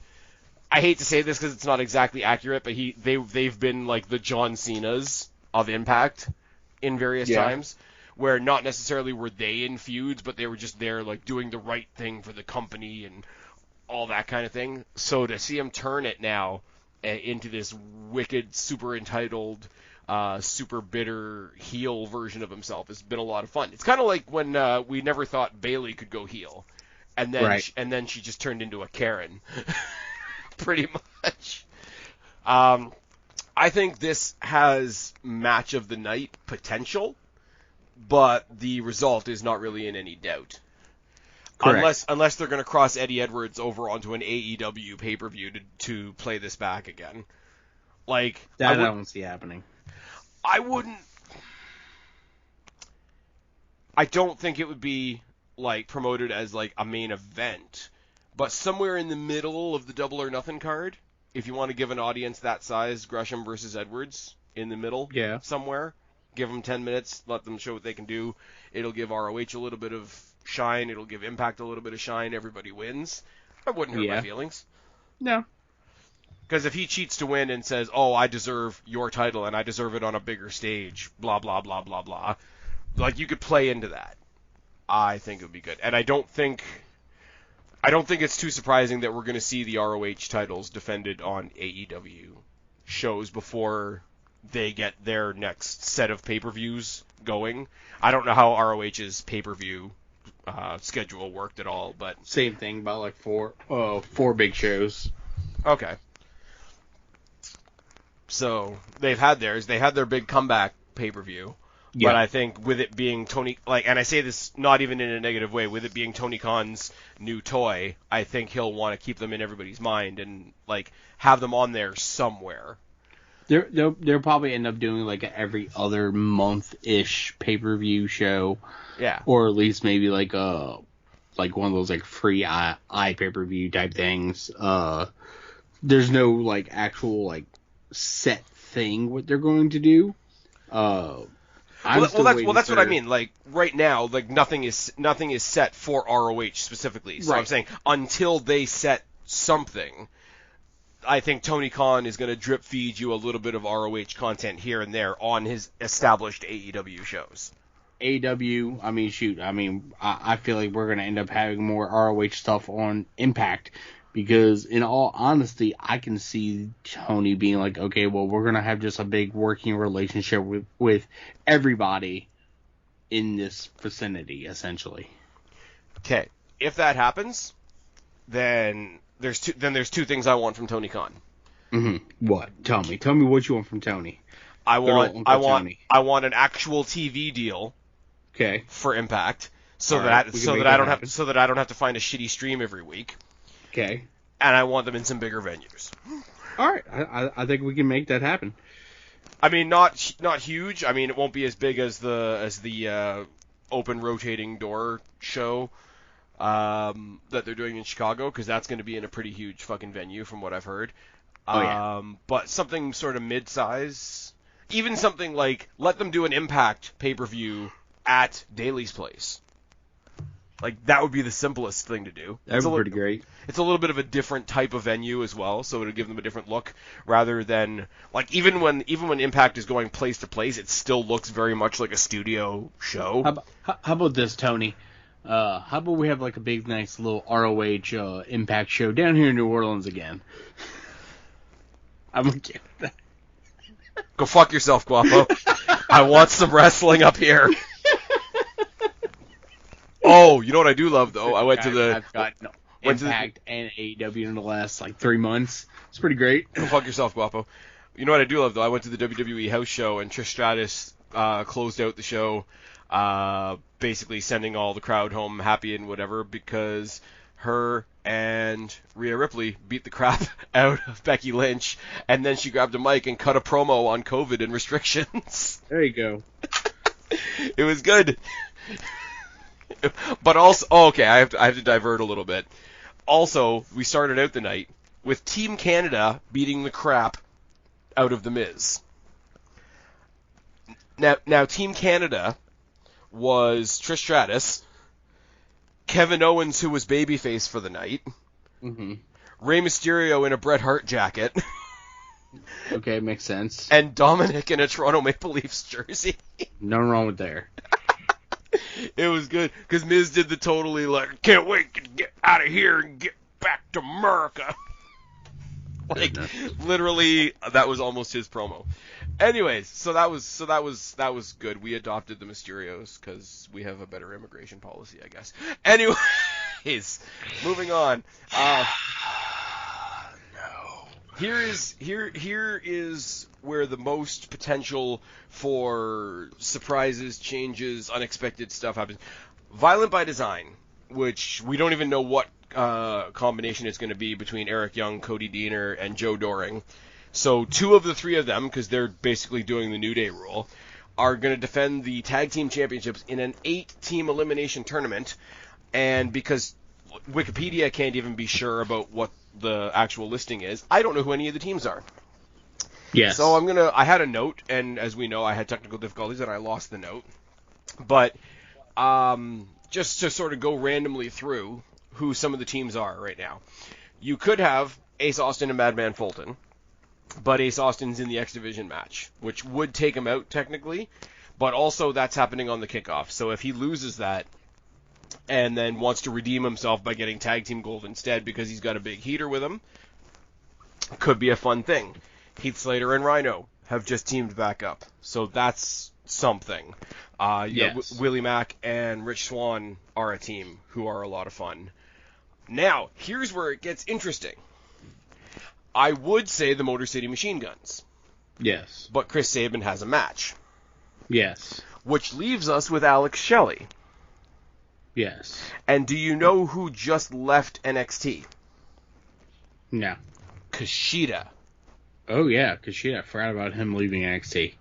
Speaker 1: I hate to say this because it's not exactly accurate, but they've been like the John Cenas of Impact in various times, where not necessarily were they in feuds, but they were just there, like, doing the right thing for the company and all that kind of thing. So to see him turn it now into this wicked, super entitled, super bitter heel version of himself has been a lot of fun. It's kind of like when we never thought Bayley could go heel, and then she just turned into a Karen, pretty much. I think this has match of the night potential. but the result is not really in any doubt.
Speaker 2: Correct.
Speaker 1: Unless they're going to cross Eddie Edwards over onto an AEW pay-per-view to play this back again. Like,
Speaker 2: That I don't see happening.
Speaker 1: I wouldn't... I don't think it would be, like, promoted as, like, a main event. But somewhere in the middle of the Double or Nothing card, if you want to give an audience that size, Gresham versus Edwards, in the middle, somewhere, give them 10 minutes, let them show what they can do. It'll give ROH a little bit of shine. It'll give Impact a little bit of shine. Everybody wins. I wouldn't hurt my feelings.
Speaker 2: No.
Speaker 1: Because if he cheats to win and says, oh, I deserve your title and I deserve it on a bigger stage, blah, blah, blah, blah, blah, like, you could play into that. I think it would be good. And I don't think it's too surprising that we're going to see the ROH titles defended on AEW shows before they get their next set of pay-per-views going. I don't know how ROH's pay-per-view schedule worked at all, but...
Speaker 2: Same thing, about like four big shows.
Speaker 1: Okay. So, they've had theirs. They had their big comeback pay-per-view. Yeah. But I think with it being Tony... and I say this not even in a negative way, with it being Tony Khan's new toy, I think he'll want to keep them in everybody's mind and, like, have them on there somewhere.
Speaker 2: They'll probably end up doing, like, a every other month-ish pay-per-view show.
Speaker 1: Yeah.
Speaker 2: Or at least maybe, like one of those, like, free pay-per-view type things. There's no, like, actual, like, set thing what they're going to do.
Speaker 1: That's what I mean. Like, right now, like, nothing is set for ROH specifically. So right. I'm saying, until they set something, I think Tony Khan is going to drip feed you a little bit of ROH content here and there on his established AEW shows.
Speaker 2: AEW, I feel like we're going to end up having more ROH stuff on Impact. Because, in all honesty, I can see Tony being like, okay, well, we're going to have just a big working relationship with everybody in this vicinity, essentially.
Speaker 1: Okay. If that happens, then there's two things I want from Tony Khan.
Speaker 2: Mm-hmm. What? Tell me what you want from Tony.
Speaker 1: I want an actual TV deal.
Speaker 2: Okay.
Speaker 1: For Impact, so that I don't have to find a shitty stream every week.
Speaker 2: Okay.
Speaker 1: And I want them in some bigger venues.
Speaker 2: All right. I think we can make that happen.
Speaker 1: I mean, not huge. I mean, it won't be as big as the open rotating door show that they're doing in Chicago, because that's going to be in a pretty huge fucking venue from what I've heard. But something sort of mid-size. Even something like, let them do an Impact pay-per-view at Daly's Place. Like, that would be the simplest thing to do.
Speaker 2: That would be pretty great.
Speaker 1: It's a little bit of a different type of venue as well, so it'll give them a different look, rather than, like, even when Impact is going place to place, it still looks very much like a studio show.
Speaker 2: How about this, Tony? How about we have, like, a big, nice little ROH Impact show down here in New Orleans again? I'm okay with that.
Speaker 1: Go fuck yourself, Guapo. I want some wrestling up here. Oh, you know what I do love, though? I went to the...
Speaker 2: I've got Impact and AEW in the last, 3 months. It's pretty great.
Speaker 1: Go fuck yourself, Guapo. You know what I do love, though? I went to the WWE house show, and Trish Stratus closed out the show, basically sending all the crowd home happy and whatever, because her and Rhea Ripley beat the crap out of Becky Lynch, and then she grabbed a mic and cut a promo on COVID and restrictions.
Speaker 2: There you go.
Speaker 1: It was good. But also, I have to divert a little bit. Also, we started out the night with Team Canada beating the crap out of The Miz. Now Team Canada was Trish Stratus, Kevin Owens, who was babyface for the night,
Speaker 2: mm-hmm.
Speaker 1: Rey Mysterio in a Bret Hart jacket.
Speaker 2: Okay, makes sense.
Speaker 1: And Dominic in a Toronto Maple Leafs jersey.
Speaker 2: Nothing wrong with there.
Speaker 1: It was good, because Miz did the totally, can't wait to get out of here and get back to America. Literally, that was almost his promo. Anyways, so that was good. We adopted the Mysterios, because we have a better immigration policy, I guess. Anyways, moving on.
Speaker 2: No.
Speaker 1: Here is where the most potential for surprises, changes, unexpected stuff happens. Violent by Design, which we don't even know what combination it's going to be between Eric Young, Cody Deaner, and Joe Doring. So 2 of the 3 of them, because they're basically doing the New Day rule, are going to defend the tag team championships in an 8-team elimination tournament. And because Wikipedia can't even be sure about what the actual listing is, I don't know who any of the teams are.
Speaker 2: Yes.
Speaker 1: So I had a note, and as we know, I had technical difficulties and I lost the note. But just to sort of go randomly through who some of the teams are right now. You could have Ace Austin and Madman Fulton, but Ace Austin's in the X Division match, which would take him out technically, but also that's happening on the kickoff. So if he loses that and then wants to redeem himself by getting tag team gold instead because he's got a big heater with him, could be a fun thing. Heath Slater and Rhino have just teamed back up, so that's something.
Speaker 2: Yes.
Speaker 1: Willie Mack and Rich Swann are a team who are a lot of fun. Now, here's where it gets interesting. I would say the Motor City Machine Guns.
Speaker 2: Yes.
Speaker 1: But Chris Sabin has a match.
Speaker 2: Yes.
Speaker 1: Which leaves us with Alex Shelley.
Speaker 2: Yes.
Speaker 1: And do you know who just left NXT?
Speaker 2: No.
Speaker 1: Kushida.
Speaker 2: Oh, yeah, Kushida. I forgot about him leaving NXT.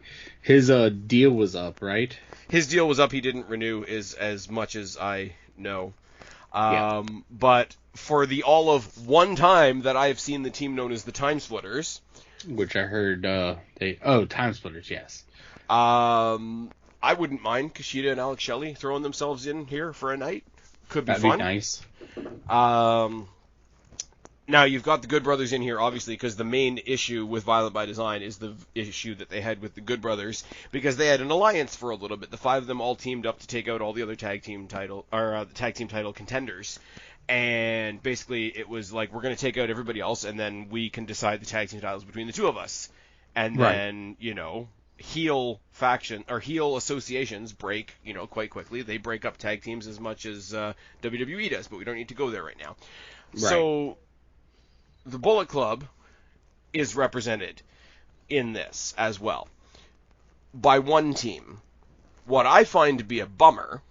Speaker 2: His deal was up, right?
Speaker 1: His deal was up. He didn't renew, is as much as I know.
Speaker 2: Yeah.
Speaker 1: But for the all of one time that I have seen the team known as the Time Splitters,
Speaker 2: which I heard Time Splitters, yes.
Speaker 1: I wouldn't mind Kushida and Alex Shelley throwing themselves in here for a night. Could be fun.
Speaker 2: That'd be nice.
Speaker 1: Now, you've got the Good Brothers in here, obviously, because the main issue with Violent by Design is the issue that they had with the Good Brothers, because they had an alliance for a little bit. The 5 of them all teamed up to take out all the other the tag team title contenders. And basically, it was like, we're going to take out everybody else, and then we can decide the tag team titles between the 2 of us. And then, heel faction or heel associations break, quite quickly. They break up tag teams as much as WWE does, but we don't need to go there right now.
Speaker 2: Right.
Speaker 1: So the Bullet Club is represented in this as well by one team. What I find to be a bummer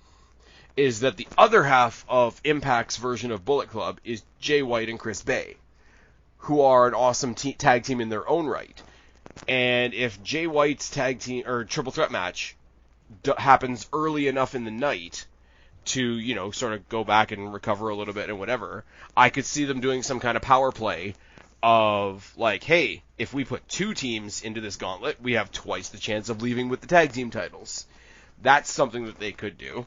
Speaker 1: is that the other half of Impact's version of Bullet Club is Jay White and Chris Bay, who are an awesome tag team in their own right. And if Jay White's tag team or triple threat match happens early enough in the night to, sort of go back and recover a little bit and whatever, I could see them doing some kind of power play of like, hey, if we put 2 teams into this gauntlet, we have twice the chance of leaving with the tag team titles. That's something that they could do.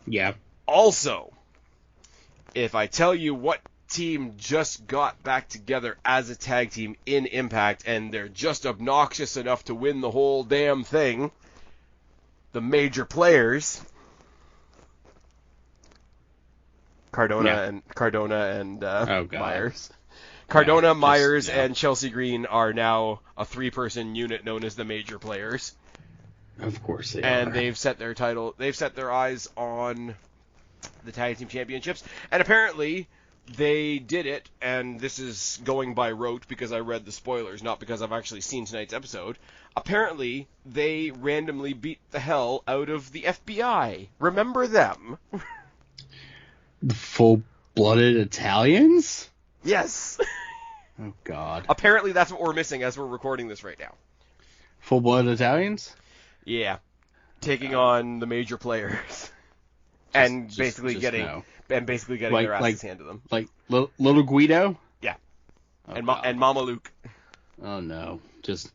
Speaker 2: Yeah.
Speaker 1: Also, if I tell you what team just got back together as a tag team in Impact, and they're just obnoxious enough to win the whole damn thing, the Major Players, Cardona and Myers. Cardona, Myers, and Chelsea Green are now a 3-person unit known as the Major Players.
Speaker 2: Of course they are.
Speaker 1: And they've set their eyes on the tag team championships, and apparently they did it, and this is going by rote because I read the spoilers, not because I've actually seen tonight's episode. Apparently, they randomly beat the hell out of the FBI. Remember them?
Speaker 2: The full-blooded Italians?
Speaker 1: Yes.
Speaker 2: Oh, God.
Speaker 1: Apparently, that's what we're missing as we're recording this right now.
Speaker 2: Full-blooded Italians?
Speaker 1: Yeah. Taking on the Major Players. And basically getting their asses handed to them.
Speaker 2: Like little Guido?
Speaker 1: Yeah.
Speaker 2: Oh,
Speaker 1: and Mama Luke.
Speaker 2: Oh no. Just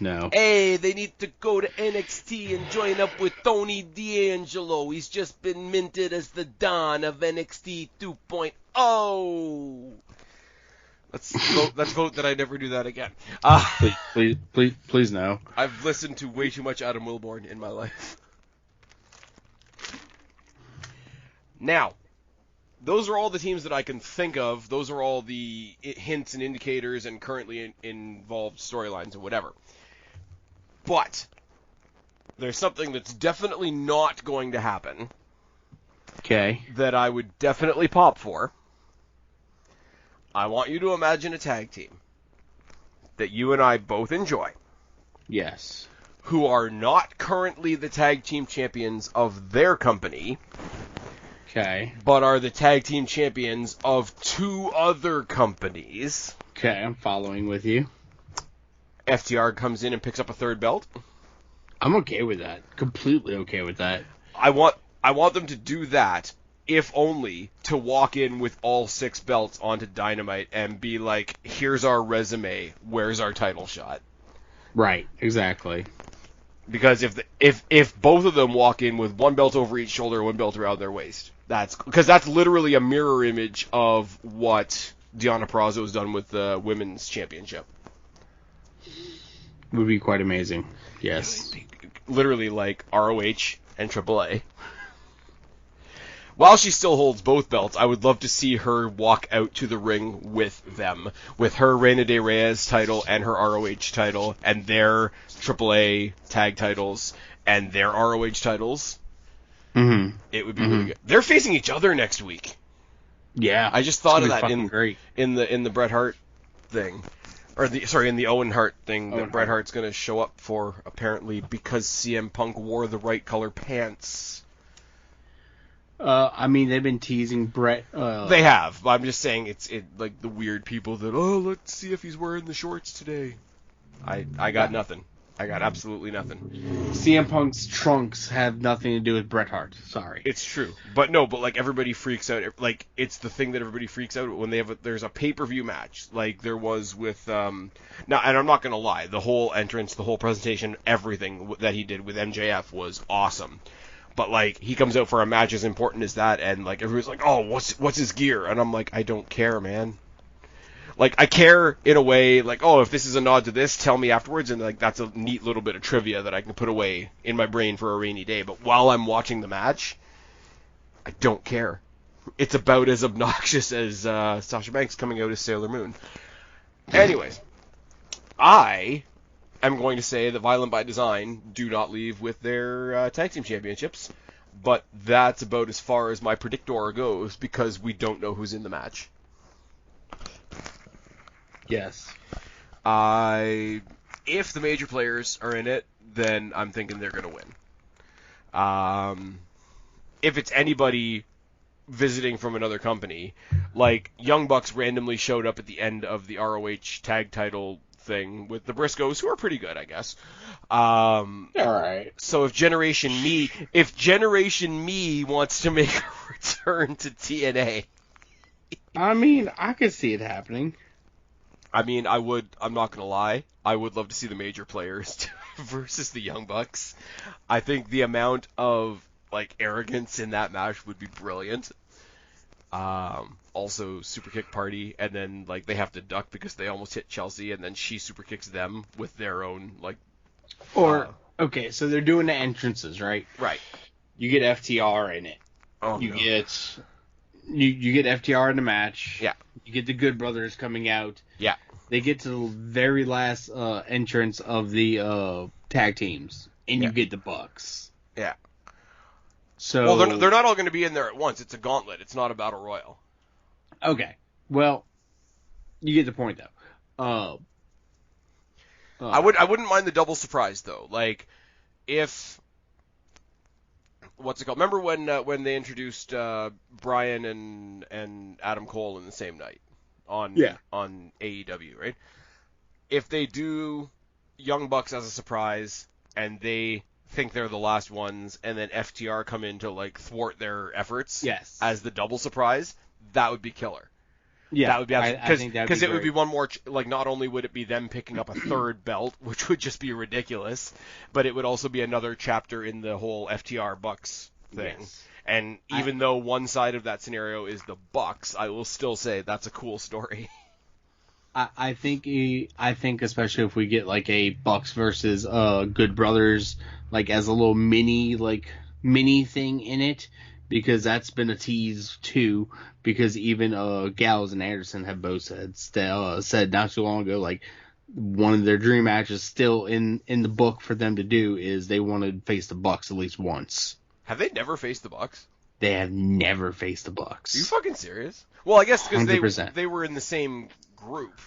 Speaker 2: no.
Speaker 1: Hey, they need to go to NXT and join up with Tony D'Angelo. He's just been minted as the Don of NXT 2.0. Let's vote that I never do that again.
Speaker 2: Please no.
Speaker 1: I've listened to way too much Adam Wilborn in my life. Now, those are all the teams that I can think of. Those are all the hints and indicators and currently involved storylines and whatever. But there's something that's definitely not going to happen.
Speaker 2: Okay.
Speaker 1: That I would definitely pop for. I want you to imagine a tag team. that you and I both enjoy,
Speaker 2: Yes.
Speaker 1: who are not currently the tag team champions of their company,
Speaker 2: Okay.
Speaker 1: but are the tag team champions of 2 other companies.
Speaker 2: Okay, I'm following with you.
Speaker 1: FTR comes in and picks up a 3rd belt.
Speaker 2: I'm okay with that. Completely okay with that.
Speaker 1: I want them to do that, if only to walk in with all 6 belts onto Dynamite and be like, here's our resume, where's our title shot?
Speaker 2: Right, exactly.
Speaker 1: Because if both of them walk in with 1 belt over each shoulder, 1 belt around their waist, that's literally a mirror image of what Deonna Purrazzo has done with the women's championship.
Speaker 2: Would be quite amazing. Yes.
Speaker 1: Literally like ROH and AAA. While she still holds both belts, I would love to see her walk out to the ring with them, with her Reina de Reyes title and her ROH title, and their AAA tag titles, and their ROH titles.
Speaker 2: Mm-hmm.
Speaker 1: It would be really good. They're facing each other next week.
Speaker 2: Yeah.
Speaker 1: I just thought of that
Speaker 2: great.
Speaker 1: in the Bret Hart thing. In the Owen Hart thing that Bret Hart's going to show up for, apparently, because CM Punk wore the right color pants.
Speaker 2: I mean, they've been teasing Bret.
Speaker 1: They have. I'm just saying it's like the weird people that, let's see if he's wearing the shorts today. I got nothing. I got absolutely nothing.
Speaker 2: CM Punk's trunks have nothing to do with Bret Hart. Sorry.
Speaker 1: It's true. But like everybody freaks out. Like it's the thing that everybody freaks out when there's a pay-per-view match like there was with now, and I'm not going to lie, the whole entrance, the whole presentation, everything that he did with MJF was awesome. But like he comes out for a match as important as that, and like everybody's like, "Oh, what's his gear?" And I'm like, "I don't care, man." Like I care in a way, like, "Oh, if this is a nod to this, tell me afterwards," and like that's a neat little bit of trivia that I can put away in my brain for a rainy day. But while I'm watching the match, I don't care. It's about as obnoxious as Sasha Banks coming out as Sailor Moon. Anyways, I am going to say that Violent by Design do not leave with their tag team championships, but that's about as far as my predictor goes because we don't know who's in the match.
Speaker 2: Yes.
Speaker 1: If the major players are in it, then I'm thinking they're going to win. If it's anybody visiting from another company, like Young Bucks randomly showed up at the end of the ROH tag title thing with the Briscoes, who are pretty good, I guess.
Speaker 2: All right.
Speaker 1: So if Generation Me wants to make a return to TNA,
Speaker 2: I mean, I could see it happening.
Speaker 1: I mean, I'm not going to lie, I would love to see the major players versus the Young Bucks. I think the amount of, like, arrogance in that match would be brilliant. Also, super kick party, and then, like, they have to duck because they almost hit Chelsea, and then she super kicks them with their own, like...
Speaker 2: Okay, so they're doing the entrances, right?
Speaker 1: Right.
Speaker 2: You get FTR in it.
Speaker 1: Oh,
Speaker 2: you
Speaker 1: no.
Speaker 2: get... You get FTR in the match.
Speaker 1: Yeah.
Speaker 2: You get the Good Brothers coming out.
Speaker 1: Yeah.
Speaker 2: They get to the very last entrance of the tag teams, and you get the Bucks.
Speaker 1: Yeah.
Speaker 2: So
Speaker 1: well, they're not all going to be in there at once. It's a gauntlet. It's not a battle royal.
Speaker 2: Okay. Well, you get the point though.
Speaker 1: I wouldn't mind the double surprise though. Like if what's it called? Remember when they introduced Bryan and Adam Cole in the same night on AEW, right? If they do Young Bucks as a surprise and they think they're the last ones, and then FTR come in to like thwart their efforts as the double surprise, that would be killer.
Speaker 2: Yeah,
Speaker 1: that would be absolutely,
Speaker 2: because
Speaker 1: it would be one more like not only would it be them picking up a third belt, which would just be ridiculous, but it would also be another chapter in the whole FTR Bucks thing. Yes. And even though one side of that scenario is the Bucks, I will still say that's a cool story.
Speaker 2: I think especially if we get like a Bucks versus Good Brothers like as a little mini thing in it, because that's been a tease too, because even Gallows and Anderson have both said not too long ago, like one of their dream matches still in the book for them to do is they want to face the Bucks at least once.
Speaker 1: Have they never faced the Bucks?
Speaker 2: They have never faced the Bucks.
Speaker 1: Are you fucking serious? Well, I guess because
Speaker 2: 100%.
Speaker 1: they were in the same group.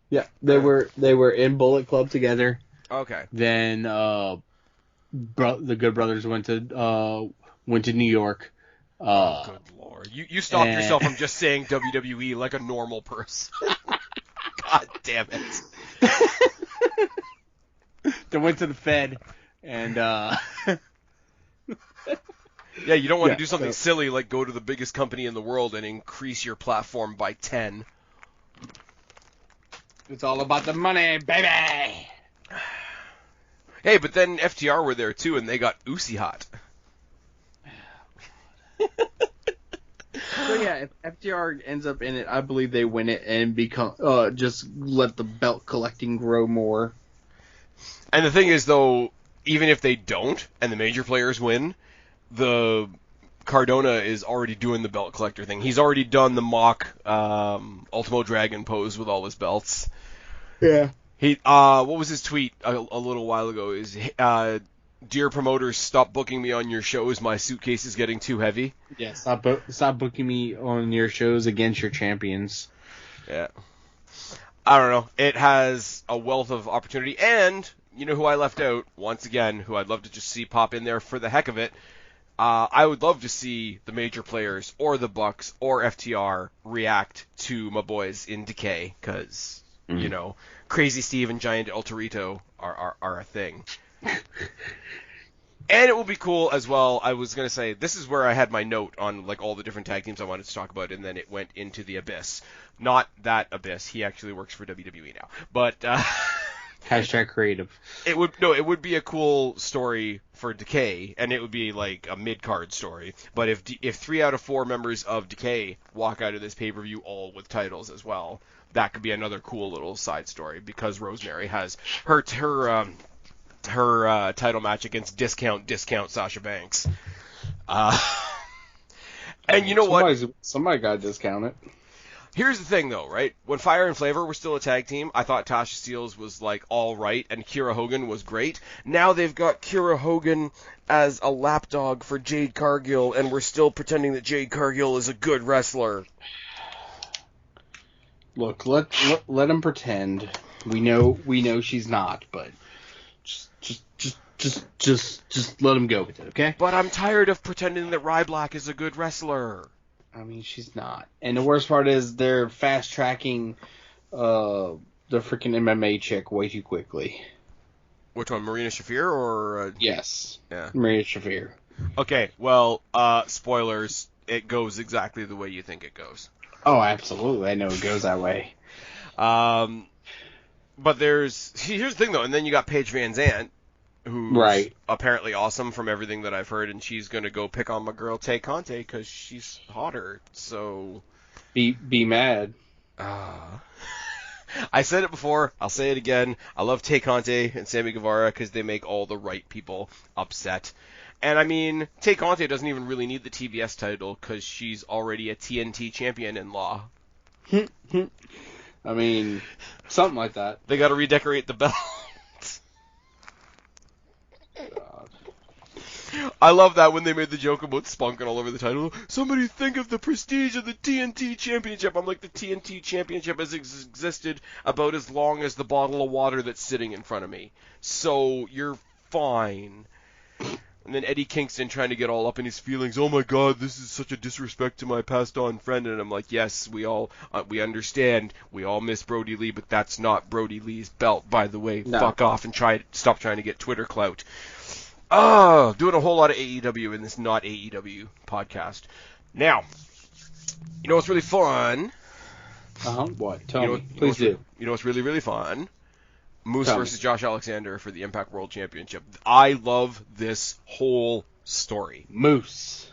Speaker 2: Yeah, they were in Bullet Club together.
Speaker 1: Okay.
Speaker 2: Then the Good Brothers went to New York.
Speaker 1: Oh, good lord! You stopped
Speaker 2: and-
Speaker 1: yourself from just saying WWE like a normal person. God damn it!
Speaker 2: They went to the Fed, and
Speaker 1: Yeah, you don't want
Speaker 2: Yeah,
Speaker 1: to do something
Speaker 2: so-
Speaker 1: silly like go to the biggest company in the world and increase your platform by 10.
Speaker 2: it's all about the money, baby.
Speaker 1: Hey, but then FTR were there too, and they got Usi hot.
Speaker 2: So yeah, if FTR ends up in it, I believe they win it and become just let the belt collecting grow more.
Speaker 1: And the thing is, though, even if they don't, and the major players win, the Cardona is already doing the belt collector thing. He's already done the mock Ultimo Dragon pose with all his belts.
Speaker 2: Yeah.
Speaker 1: He what was his tweet a little while ago? Is dear promoters, stop booking me on your shows. My suitcase is getting too heavy.
Speaker 2: Yeah. Stop booking me on your shows against your champions.
Speaker 1: Yeah. I don't know. It has a wealth of opportunity, and you know who I left out once again, who I'd love to just see pop in there for the heck of it. I would love to see the major players or the Bucks or FTR react to my boys in Decay, because you know, Crazy Steve and Giant El Torito are a thing. And it will be cool as well. I was going to say, this is where I had my note on like all the different tag teams I wanted to talk about, and then it went into the Abyss. Not that Abyss. He actually works for WWE now. But
Speaker 2: Hashtag creative.
Speaker 1: it would be a cool story for Decay, and it would be like a mid-card story. But if 3 out of 4 members of Decay walk out of this pay-per-view all with titles as well, that could be another cool little side story, because Rosemary has her title match against Discount Sasha Banks. And you know what?
Speaker 2: Somebody got to discount it.
Speaker 1: Here's the thing, though, right? When Fire and Flavor were still a tag team, I thought Tasha Steelz was, like, all right, and Kira Hogan was great. Now they've got Kira Hogan as a lapdog for Jade Cargill, and we're still pretending that Jade Cargill is a good wrestler.
Speaker 2: Look, let him pretend. We know she's not, but just let him go with it, okay?
Speaker 1: But I'm tired of pretending that Ryback is a good wrestler.
Speaker 2: I mean, she's not. And the worst part is they're fast-tracking the freaking MMA chick way too quickly.
Speaker 1: Which one, Marina Shafir or...
Speaker 2: Yes.
Speaker 1: Yeah.
Speaker 2: Marina Shafir.
Speaker 1: Okay, well, spoilers, it goes exactly the way you think it goes.
Speaker 2: Oh, absolutely. I know it goes that way.
Speaker 1: But here's the thing, though, and then you got Paige Van Zandt, who's apparently awesome from everything that I've heard, and she's going to go pick on my girl Tay Conte because she's hotter, so...
Speaker 2: Be mad.
Speaker 1: I said it before, I'll say it again, I love Tay Conte and Sammy Guevara because they make all the right people upset. And I mean, Tay Conte doesn't even really need the TBS title because she's already a TNT champion-in-law.
Speaker 2: I mean, something like that.
Speaker 1: They got to redecorate the belt.
Speaker 2: God.
Speaker 1: I love that when they made the joke about spunking all over the title. Somebody think of the prestige of the TNT Championship. I'm like, the TNT Championship has existed about as long as the bottle of water that's sitting in front of me. So, you're fine. And then Eddie Kingston trying to get all up in his feelings. Oh my God, this is such a disrespect to my passed on friend. And I'm like, yes, we all, we understand. We all miss Brody Lee, but that's not Brody Lee's belt, by the way. No. Fuck off and stop trying to get Twitter clout. Doing a whole lot of AEW in this not AEW podcast. Now, you know what's really fun?
Speaker 2: What? Tell me. Please do.
Speaker 1: You know what's really, really fun? Moose versus Josh Alexander for the Impact World Championship. I love this whole story.
Speaker 2: Moose.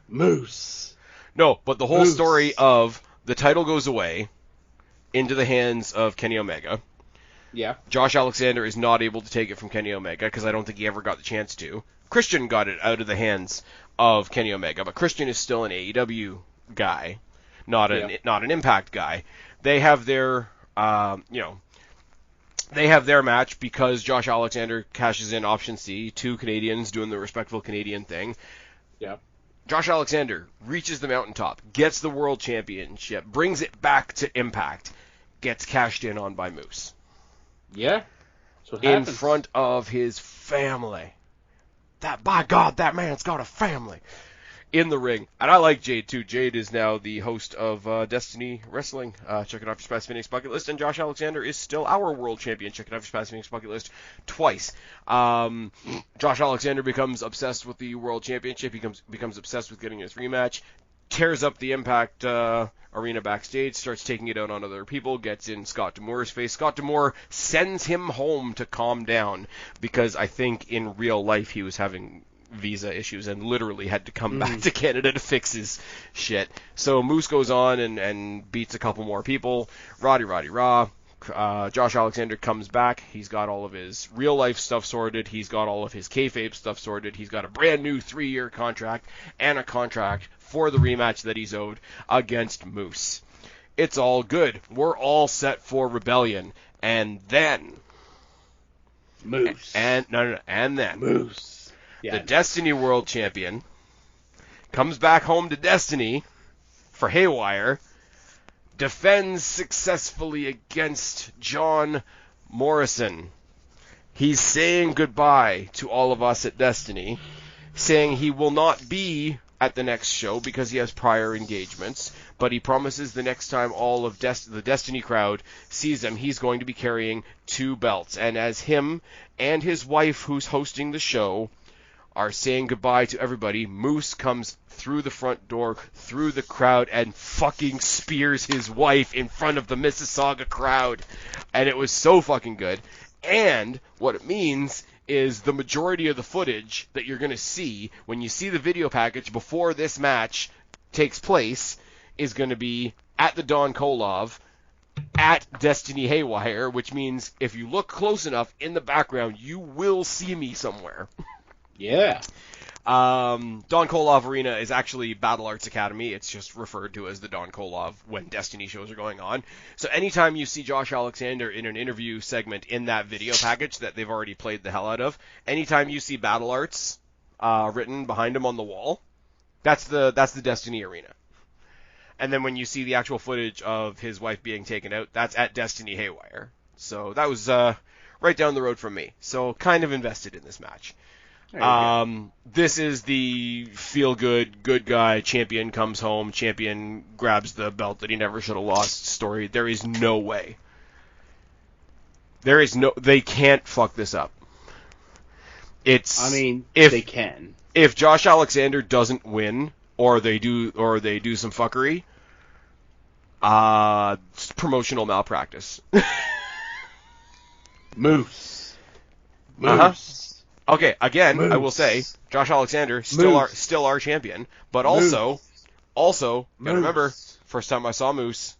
Speaker 1: No, but the whole story of the title goes away into the hands of Kenny Omega.
Speaker 2: Yeah.
Speaker 1: Josh Alexander is not able to take it from Kenny Omega because I don't think he ever got the chance to. Christian got it out of the hands of Kenny Omega, but Christian is still an AEW guy, not an Impact guy. They have their They have their match because Josh Alexander cashes in option C, 2 Canadians doing the respectful Canadian thing.
Speaker 2: Yeah.
Speaker 1: Josh Alexander reaches the mountaintop, gets the world championship, brings it back to Impact, gets cashed in on by Moose.
Speaker 2: Yeah. That's what
Speaker 1: In
Speaker 2: happens.
Speaker 1: front of his family. That, by God, that man's got a family. In the ring. And I like Jade, too. Jade is now the host of Destiny Wrestling. Check it off your Spaz Phoenix bucket list. And Josh Alexander is still our world champion. Check it off your Spaz Phoenix bucket list twice. Josh Alexander becomes obsessed with the world championship. He becomes obsessed with getting his rematch. Tears up the Impact arena backstage, starts taking it out on other people, gets in Scott D'Amour's face. Scott D'Amour sends him home to calm down because I think in real life he was having visa issues and literally had to come back to Canada to fix his shit. So Moose goes on and beats a couple more people. Roddy Raw. Josh Alexander comes back. He's got all of his real life stuff sorted. He's got all of his kayfabe stuff sorted. He's got a brand new 3-year contract and a contract for the rematch that he's owed against Moose. It's all good. We're all set for Rebellion. And then
Speaker 2: Moose.
Speaker 1: And then
Speaker 2: Moose. Yeah.
Speaker 1: The Destiny World Champion comes back home to Destiny for Haywire, defends successfully against John Morrison. He's saying goodbye to all of us at Destiny, saying he will not be at the next show because he has prior engagements, but he promises the next time all of the Destiny crowd sees him, he's going to be carrying 2 belts. And as him and his wife, who's hosting the show, are saying goodbye to everybody, Moose comes through the front door, through the crowd, and fucking spears his wife in front of the Mississauga crowd. And it was so fucking good. And what it means is the majority of the footage that you're going to see when you see the video package before this match takes place is going to be at the Don Kolov at Destiny Haywire, which means if you look close enough in the background, you will see me somewhere.
Speaker 2: Yeah.
Speaker 1: Don Kolov Arena is actually Battle Arts Academy. It's just referred to as the Don Kolov when Destiny shows are going on. So anytime you see Josh Alexander in an interview segment in that video package that they've already played the hell out of, anytime you see Battle Arts written behind him on the wall, that's the Destiny Arena. And then when you see the actual footage of his wife being taken out, that's at Destiny Haywire. So that was right down the road from me. So kind of invested in this match. This is the feel-good, good guy, champion comes home, champion grabs the belt that he never should have lost story. There is no way. They can't fuck this up. They can. If Josh Alexander doesn't win, or they do some fuckery, it's promotional malpractice.
Speaker 2: Moose.
Speaker 1: Uh-huh. Okay, again, Moose. I will say, Josh Alexander, still our champion, but also, gotta remember, first time I saw Moose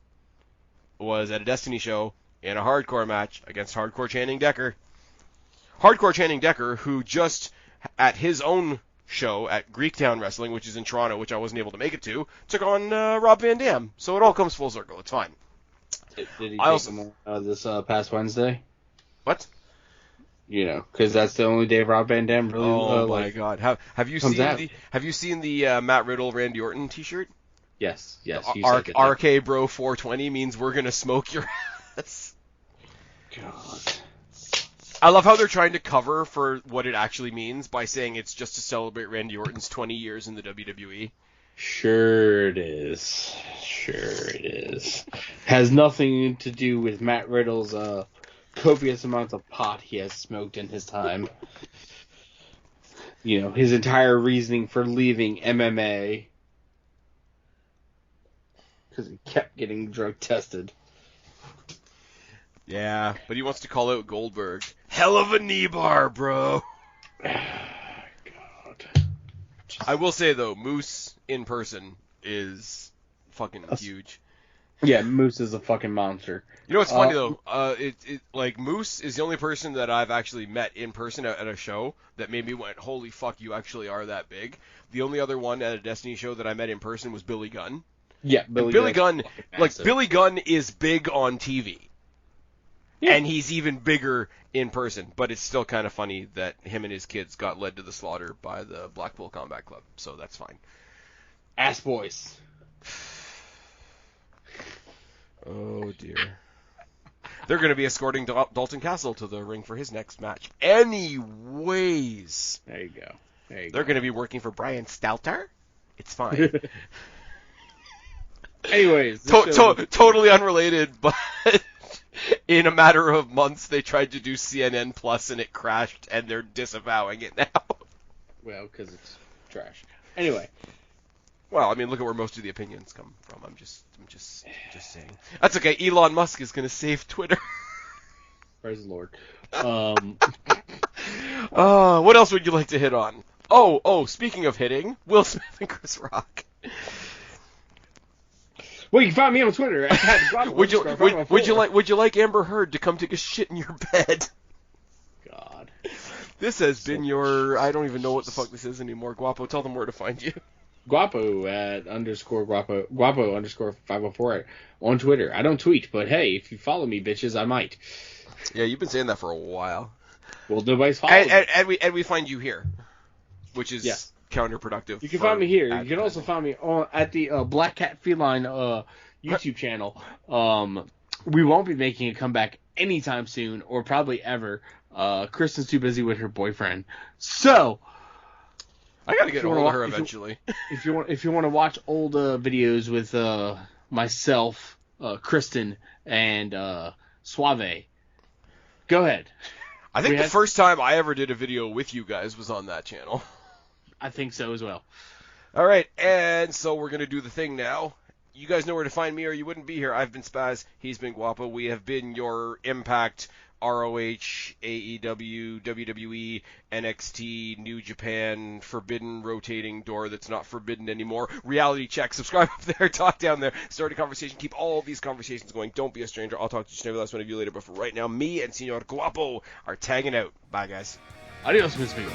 Speaker 1: was at a Destiny show in a hardcore match against Hardcore Channing Decker. Hardcore Channing Decker, who just, at his own show at Greektown Wrestling, which is in Toronto, which I wasn't able to make it to, took on Rob Van Dam. So it all comes full circle. It's fine.
Speaker 2: Did he take him this past Wednesday?
Speaker 1: What?
Speaker 2: You know, because that's the only day Rob Van Dam really.
Speaker 1: Oh my God! Have you seen the Matt Riddle Randy Orton T-shirt?
Speaker 2: Yes.
Speaker 1: RK Bro 420 means we're gonna smoke your ass.
Speaker 2: God.
Speaker 1: I love how they're trying to cover for what it actually means by saying it's just to celebrate Randy Orton's 20 years in the WWE.
Speaker 2: Sure it is. Has nothing to do with Matt Riddle's copious amounts of pot he has smoked in his time. You know, his entire reasoning for leaving MMA. Because he kept getting drug tested.
Speaker 1: Yeah, but he wants to call out Goldberg. Hell of a knee bar, bro.
Speaker 2: God.
Speaker 1: I will say, though, Moose in person is fucking huge.
Speaker 2: Yeah, Moose is a fucking monster.
Speaker 1: You know what's funny, though? Moose is the only person that I've actually met in person at a show that made me went, holy fuck, you actually are that big. The only other one at a Destiny show that I met in person was Billy Gunn.
Speaker 2: Yeah,
Speaker 1: Billy Gunn, Billy Gunn is big on TV. Yeah. And he's even bigger in person, but it's still kind of funny that him and his kids got led to the slaughter by the Blackpool Combat Club, so that's fine.
Speaker 2: Ass boys.
Speaker 1: Oh, dear. They're going to be escorting Dalton Castle to the ring for his next match. Anyways.
Speaker 2: There you go.
Speaker 1: They're going to be working for Brian Stelter. It's fine.
Speaker 2: Anyways.
Speaker 1: Totally unrelated, but in a matter of months, they tried to do CNN Plus and it crashed, and they're disavowing it now.
Speaker 2: Well, because it's trash. Anyway.
Speaker 1: Well, I mean, look at where most of the opinions come from. I'm just saying. That's okay. Elon Musk is going to save Twitter.
Speaker 2: Praise the Lord.
Speaker 1: What else would you like to hit on? Oh, speaking of hitting, Will Smith and Chris Rock.
Speaker 2: Well, you can find me on Twitter.
Speaker 1: Would you like Amber Heard to come take a shit in your bed?
Speaker 2: God.
Speaker 1: This has been your... I don't even know what the fuck this is anymore. Guapo, tell them where to find you.
Speaker 2: Guapo at Guapo underscore 504 on Twitter. I don't tweet, but hey, if you follow me, bitches, I might.
Speaker 1: Yeah, you've been saying that for a while.
Speaker 2: Well, nobody's following me.
Speaker 1: And we find you here, which is counterproductive.
Speaker 2: You can find me here. You can also find me at the Black Cat Feline YouTube channel. We won't be making a comeback anytime soon, or probably ever. Kristen's too busy with her boyfriend. So...
Speaker 1: I gotta get hold of her eventually.
Speaker 2: If you want to watch old videos with myself, Kristen, and Suave, go ahead.
Speaker 1: I think the first time I ever did a video with you guys was on that channel.
Speaker 2: I think so as well.
Speaker 1: All right, and so we're gonna do the thing now. You guys know where to find me, or you wouldn't be here. I've been Spaz. He's been Guapo. We have been your Impact, ROH, AEW, WWE, NXT, New Japan, forbidden rotating door that's not forbidden anymore. Reality check. Subscribe up there. Talk down there. Start a conversation. Keep all of these conversations going. Don't be a stranger. I'll talk to each and every last one of you later. But for right now, me and Senor Guapo are tagging out. Bye, guys.
Speaker 2: Adios, mis amigos.